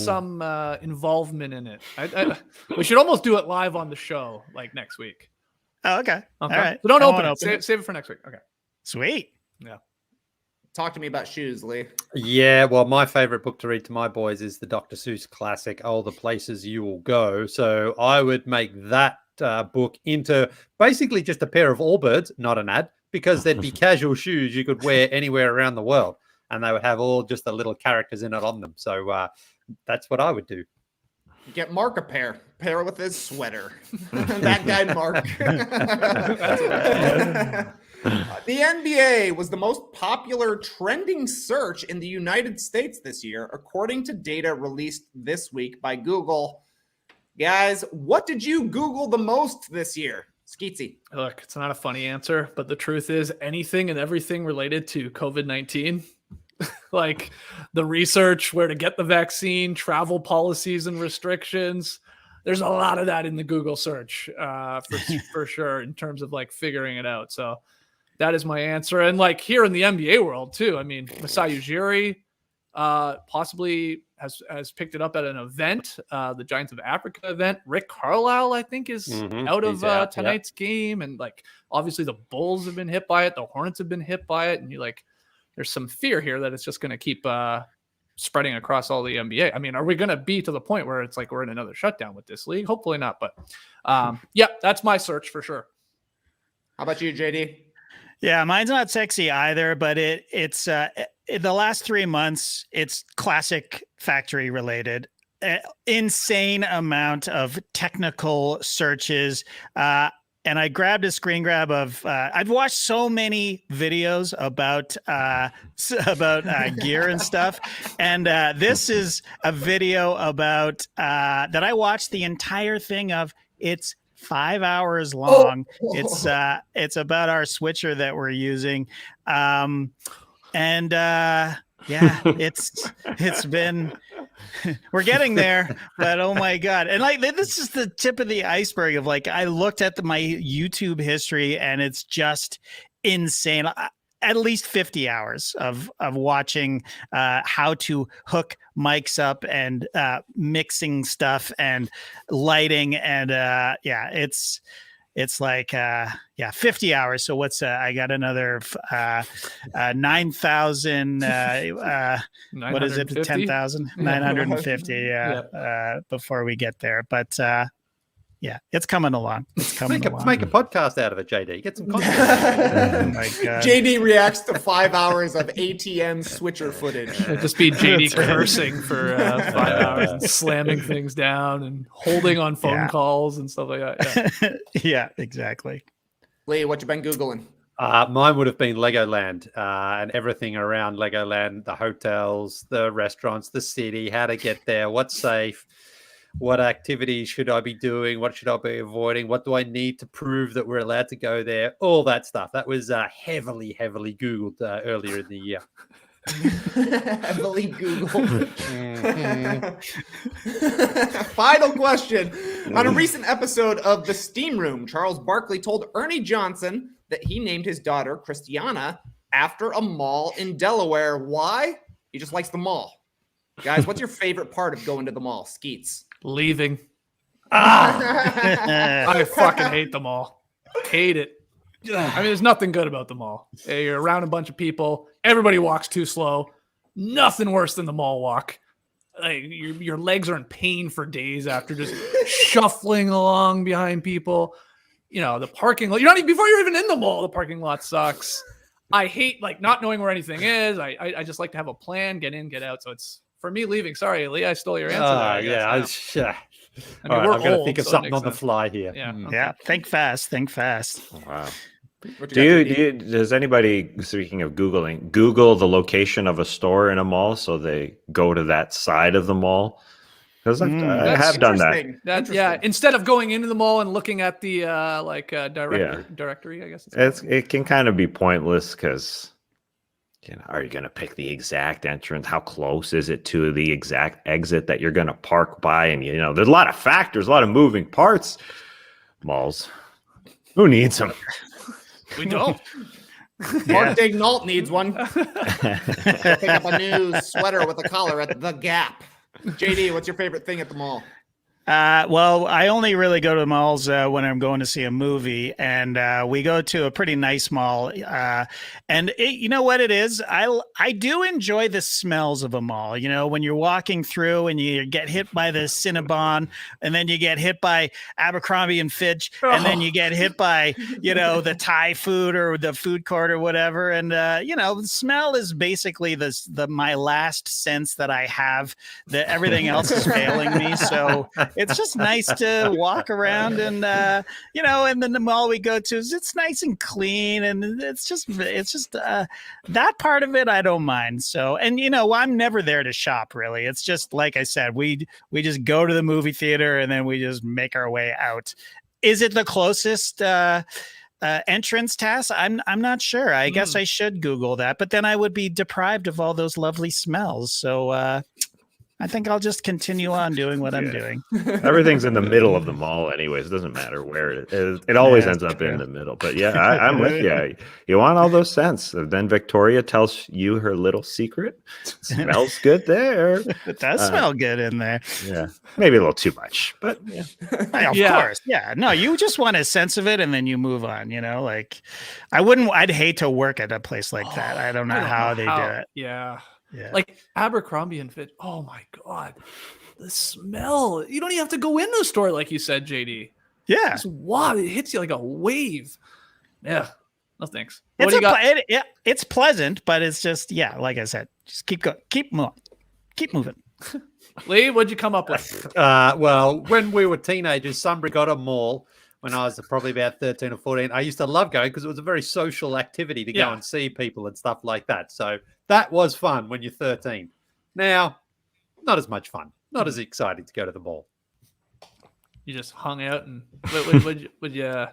involvement in it. We should almost do it live on the show, like next week. Oh, okay. All right. So don't open it. Save it for next week. Okay. Sweet. Yeah. Talk to me about shoes, Leigh. Yeah, well, my favorite book to read to my boys is the Dr. Seuss classic, All the Places You Will Go. So I would make that book into basically just a pair of Allbirds, not an ad, because they'd be casual shoes you could wear anywhere around the world. And they would have all just the little characters in it on them. So that's what I would do. Get Mark a pair it with his sweater. That guy, Mark. The NBA was the most popular trending search in the United States this year, according to data released this week by Google. Guys, what did you Google the most this year? Skeetsy. Look, it's not a funny answer, but the truth is anything and everything related to COVID-19, like the research, where to get the vaccine, travel policies and restrictions. There's a lot of that in the Google search for sure in terms of like figuring it out. So that is my answer. And like here in the NBA world too, I mean, Masai Ujiri possibly has picked it up at an event, the Giants of Africa event. Rick Carlisle, I think, is out of tonight's game. And like, obviously the Bulls have been hit by it. The Hornets have been hit by it. And you like, there's some fear here that it's just going to keep spreading across all the NBA. I mean, are we going to be to the point where it's like we're in another shutdown with this league? Hopefully not. But yeah, that's my search for sure. How about you, JD? Yeah, mine's not sexy either, but it's in the last 3 months, it's classic factory related. Insane amount of technical searches. And I grabbed a screen grab of, I've watched so many videos about gear and stuff. And this is a video about, that I watched the entire thing of. It's 5 hours long. Oh. It's about our switcher that we're using. Yeah, it's been, we're getting there, but oh my God. And like, this is the tip of the iceberg of like, I looked at my YouTube history and it's just insane. At least 50 hours of watching how to hook mics up and mixing stuff and lighting. And yeah, it's like 50 hours. So what's I got another 9,000 what is it, 10,000 950 before we get there, but yeah, it's coming along. Make a podcast out of it, JD. Get some content. Oh my God. JD reacts to 5 hours of ATM switcher footage. It'd just be JD cursing for 5 hours and slamming things down and holding on phone calls and stuff like that. Yeah, yeah, exactly. Leigh, what you been Googling? Mine would have been Legoland and everything around Legoland, the hotels, the restaurants, the city, how to get there, what's safe. what activities should I be doing? What should I be avoiding? What do I need to prove that we're allowed to go there? All that stuff. That was heavily Googled earlier in the year. Heavily Googled. Final question. On a recent episode of The Steam Room, Charles Barkley told Ernie Johnson that he named his daughter Christiana after a mall in Delaware. Why? He just likes the mall. Guys, what's your favorite part of going to the mall? Skeets. Leaving. I fucking hate the mall. Hate it. I mean, there's nothing good about the mall. You're around a bunch of people. Everybody walks too slow. Nothing worse than the mall walk. Like, your legs are in pain for days after just shuffling along behind people. You know, the parking lot. Before you're even in the mall, the parking lot sucks. I hate not knowing where anything is. I just like to have a plan, get in, get out. So it's for me leaving. Sorry, Leigh, I stole your answer. Yeah, I mean, I'm going to think of something on the fly here. Yeah, yeah. Think fast. Wow. Does anybody, speaking of Googling, Google the location of a store in a mall so they go to that side of the mall? Because I have done that. Yeah, instead of going into the mall and looking at the directory, I guess. It can kind of be pointless because, are you going to pick the exact entrance? How close is it to the exact exit that you're going to park by? And, there's a lot of factors, a lot of moving parts. Malls. Who needs them? We don't. Mark Daigneault needs one. Pick up a new sweater with a collar at the Gap. JD, what's your favorite thing at the mall? Well, I only really go to the malls when I'm going to see a movie, and we go to a pretty nice mall. And you know what it is? I do enjoy the smells of a mall. When you're walking through and you get hit by the Cinnabon, and then you get hit by Abercrombie and Fitch, and then you get hit by the Thai food or the food court or whatever. And the smell is basically my last sense that I have. That everything else is failing me. So it's just nice to walk around and, and then the mall we go to, it's nice and clean. And it's just that part of it I don't mind. So, and, I'm never there to shop, really. It's just, like I said, we just go to the movie theater and then we just make our way out. Is it the closest entrance, Tass? I'm not sure. I guess I should Google that, but then I would be deprived of all those lovely smells. So, I think I'll just continue on doing what I'm doing. Everything's in the middle of the mall anyways. It doesn't matter where it is. It always ends up in the middle. But yeah, I'm with you. You want all those scents. Then Victoria tells you her little secret. Smells good there. It does smell good in there. Yeah. Maybe a little too much. But yeah. Of course. Yeah. No, you just want a sense of it and then you move on, I'd hate to work at a place like that. I don't know how they do it. Yeah. Yeah. Like Abercrombie and Fitch. Oh my God. The smell. You don't even have to go into the store, like you said, JD. Yeah. Wow, it hits you like a wave. Yeah. No thanks. It's pleasant, but it's just, like I said, just keep going. Keep moving. Leigh, what'd you come up with? Well, when we were teenagers, Sunbury got a mall. When I was probably about 13 or 14, I used to love going because it was a very social activity to go and see people and stuff like that. So that was fun when you're 13. Now, not as much fun. Not as exciting to go to the mall. You just hung out and would you?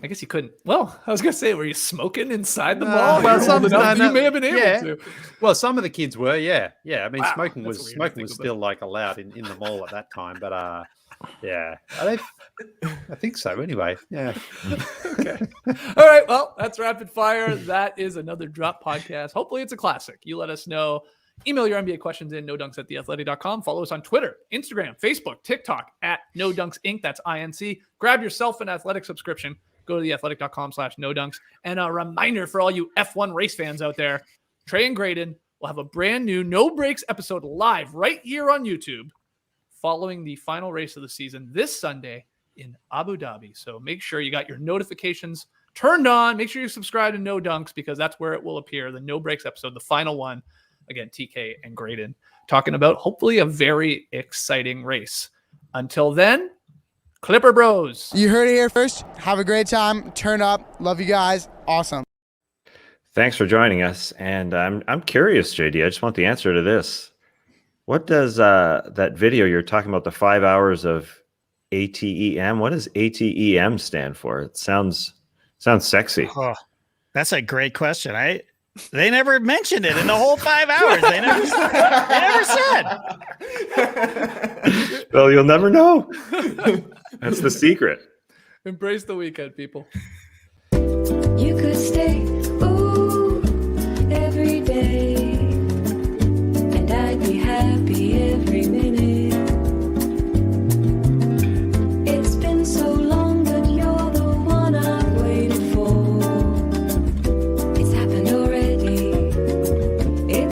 I guess you couldn't. Well, I was gonna say, were you smoking inside the mall? Well, you may have been able to. Well, some of the kids were. Yeah. I mean, smoking was still allowed in the mall at that time, but yeah, I think so. Anyway, yeah. Okay. All right. Well, that's rapid fire. That is another drop podcast. Hopefully, it's a classic. You let us know. Email your NBA questions in nodunks@theathletic.com. Follow us on Twitter, Instagram, Facebook, TikTok @NoDunksInc. That's INC. Grab yourself an athletic subscription. Go to theathletic.com/nodunks. And a reminder for all you F1 race fans out there, Trae and Graydon will have a brand new No Breaks episode live right here on YouTube following the final race of the season this Sunday in Abu Dhabi. So make sure you got your notifications turned on. Make sure you subscribe to No Dunks because that's where it will appear. The No Breaks episode, the final one. Again, TK and Graydon talking about hopefully a very exciting race. Until then, Clipper Bros. You heard it here first. Have a great time. Turn up. Love you guys. Awesome. Thanks for joining us. And I'm curious, JD. I just want the answer to this. What does that video you're talking about, the 5 hours of ATEM? What does ATEM stand for? It sounds sexy. Oh, that's a great question. They never mentioned it in the whole 5 hours. They never said. Well, you'll never know. That's the secret. Embrace the weekend, people. You could stay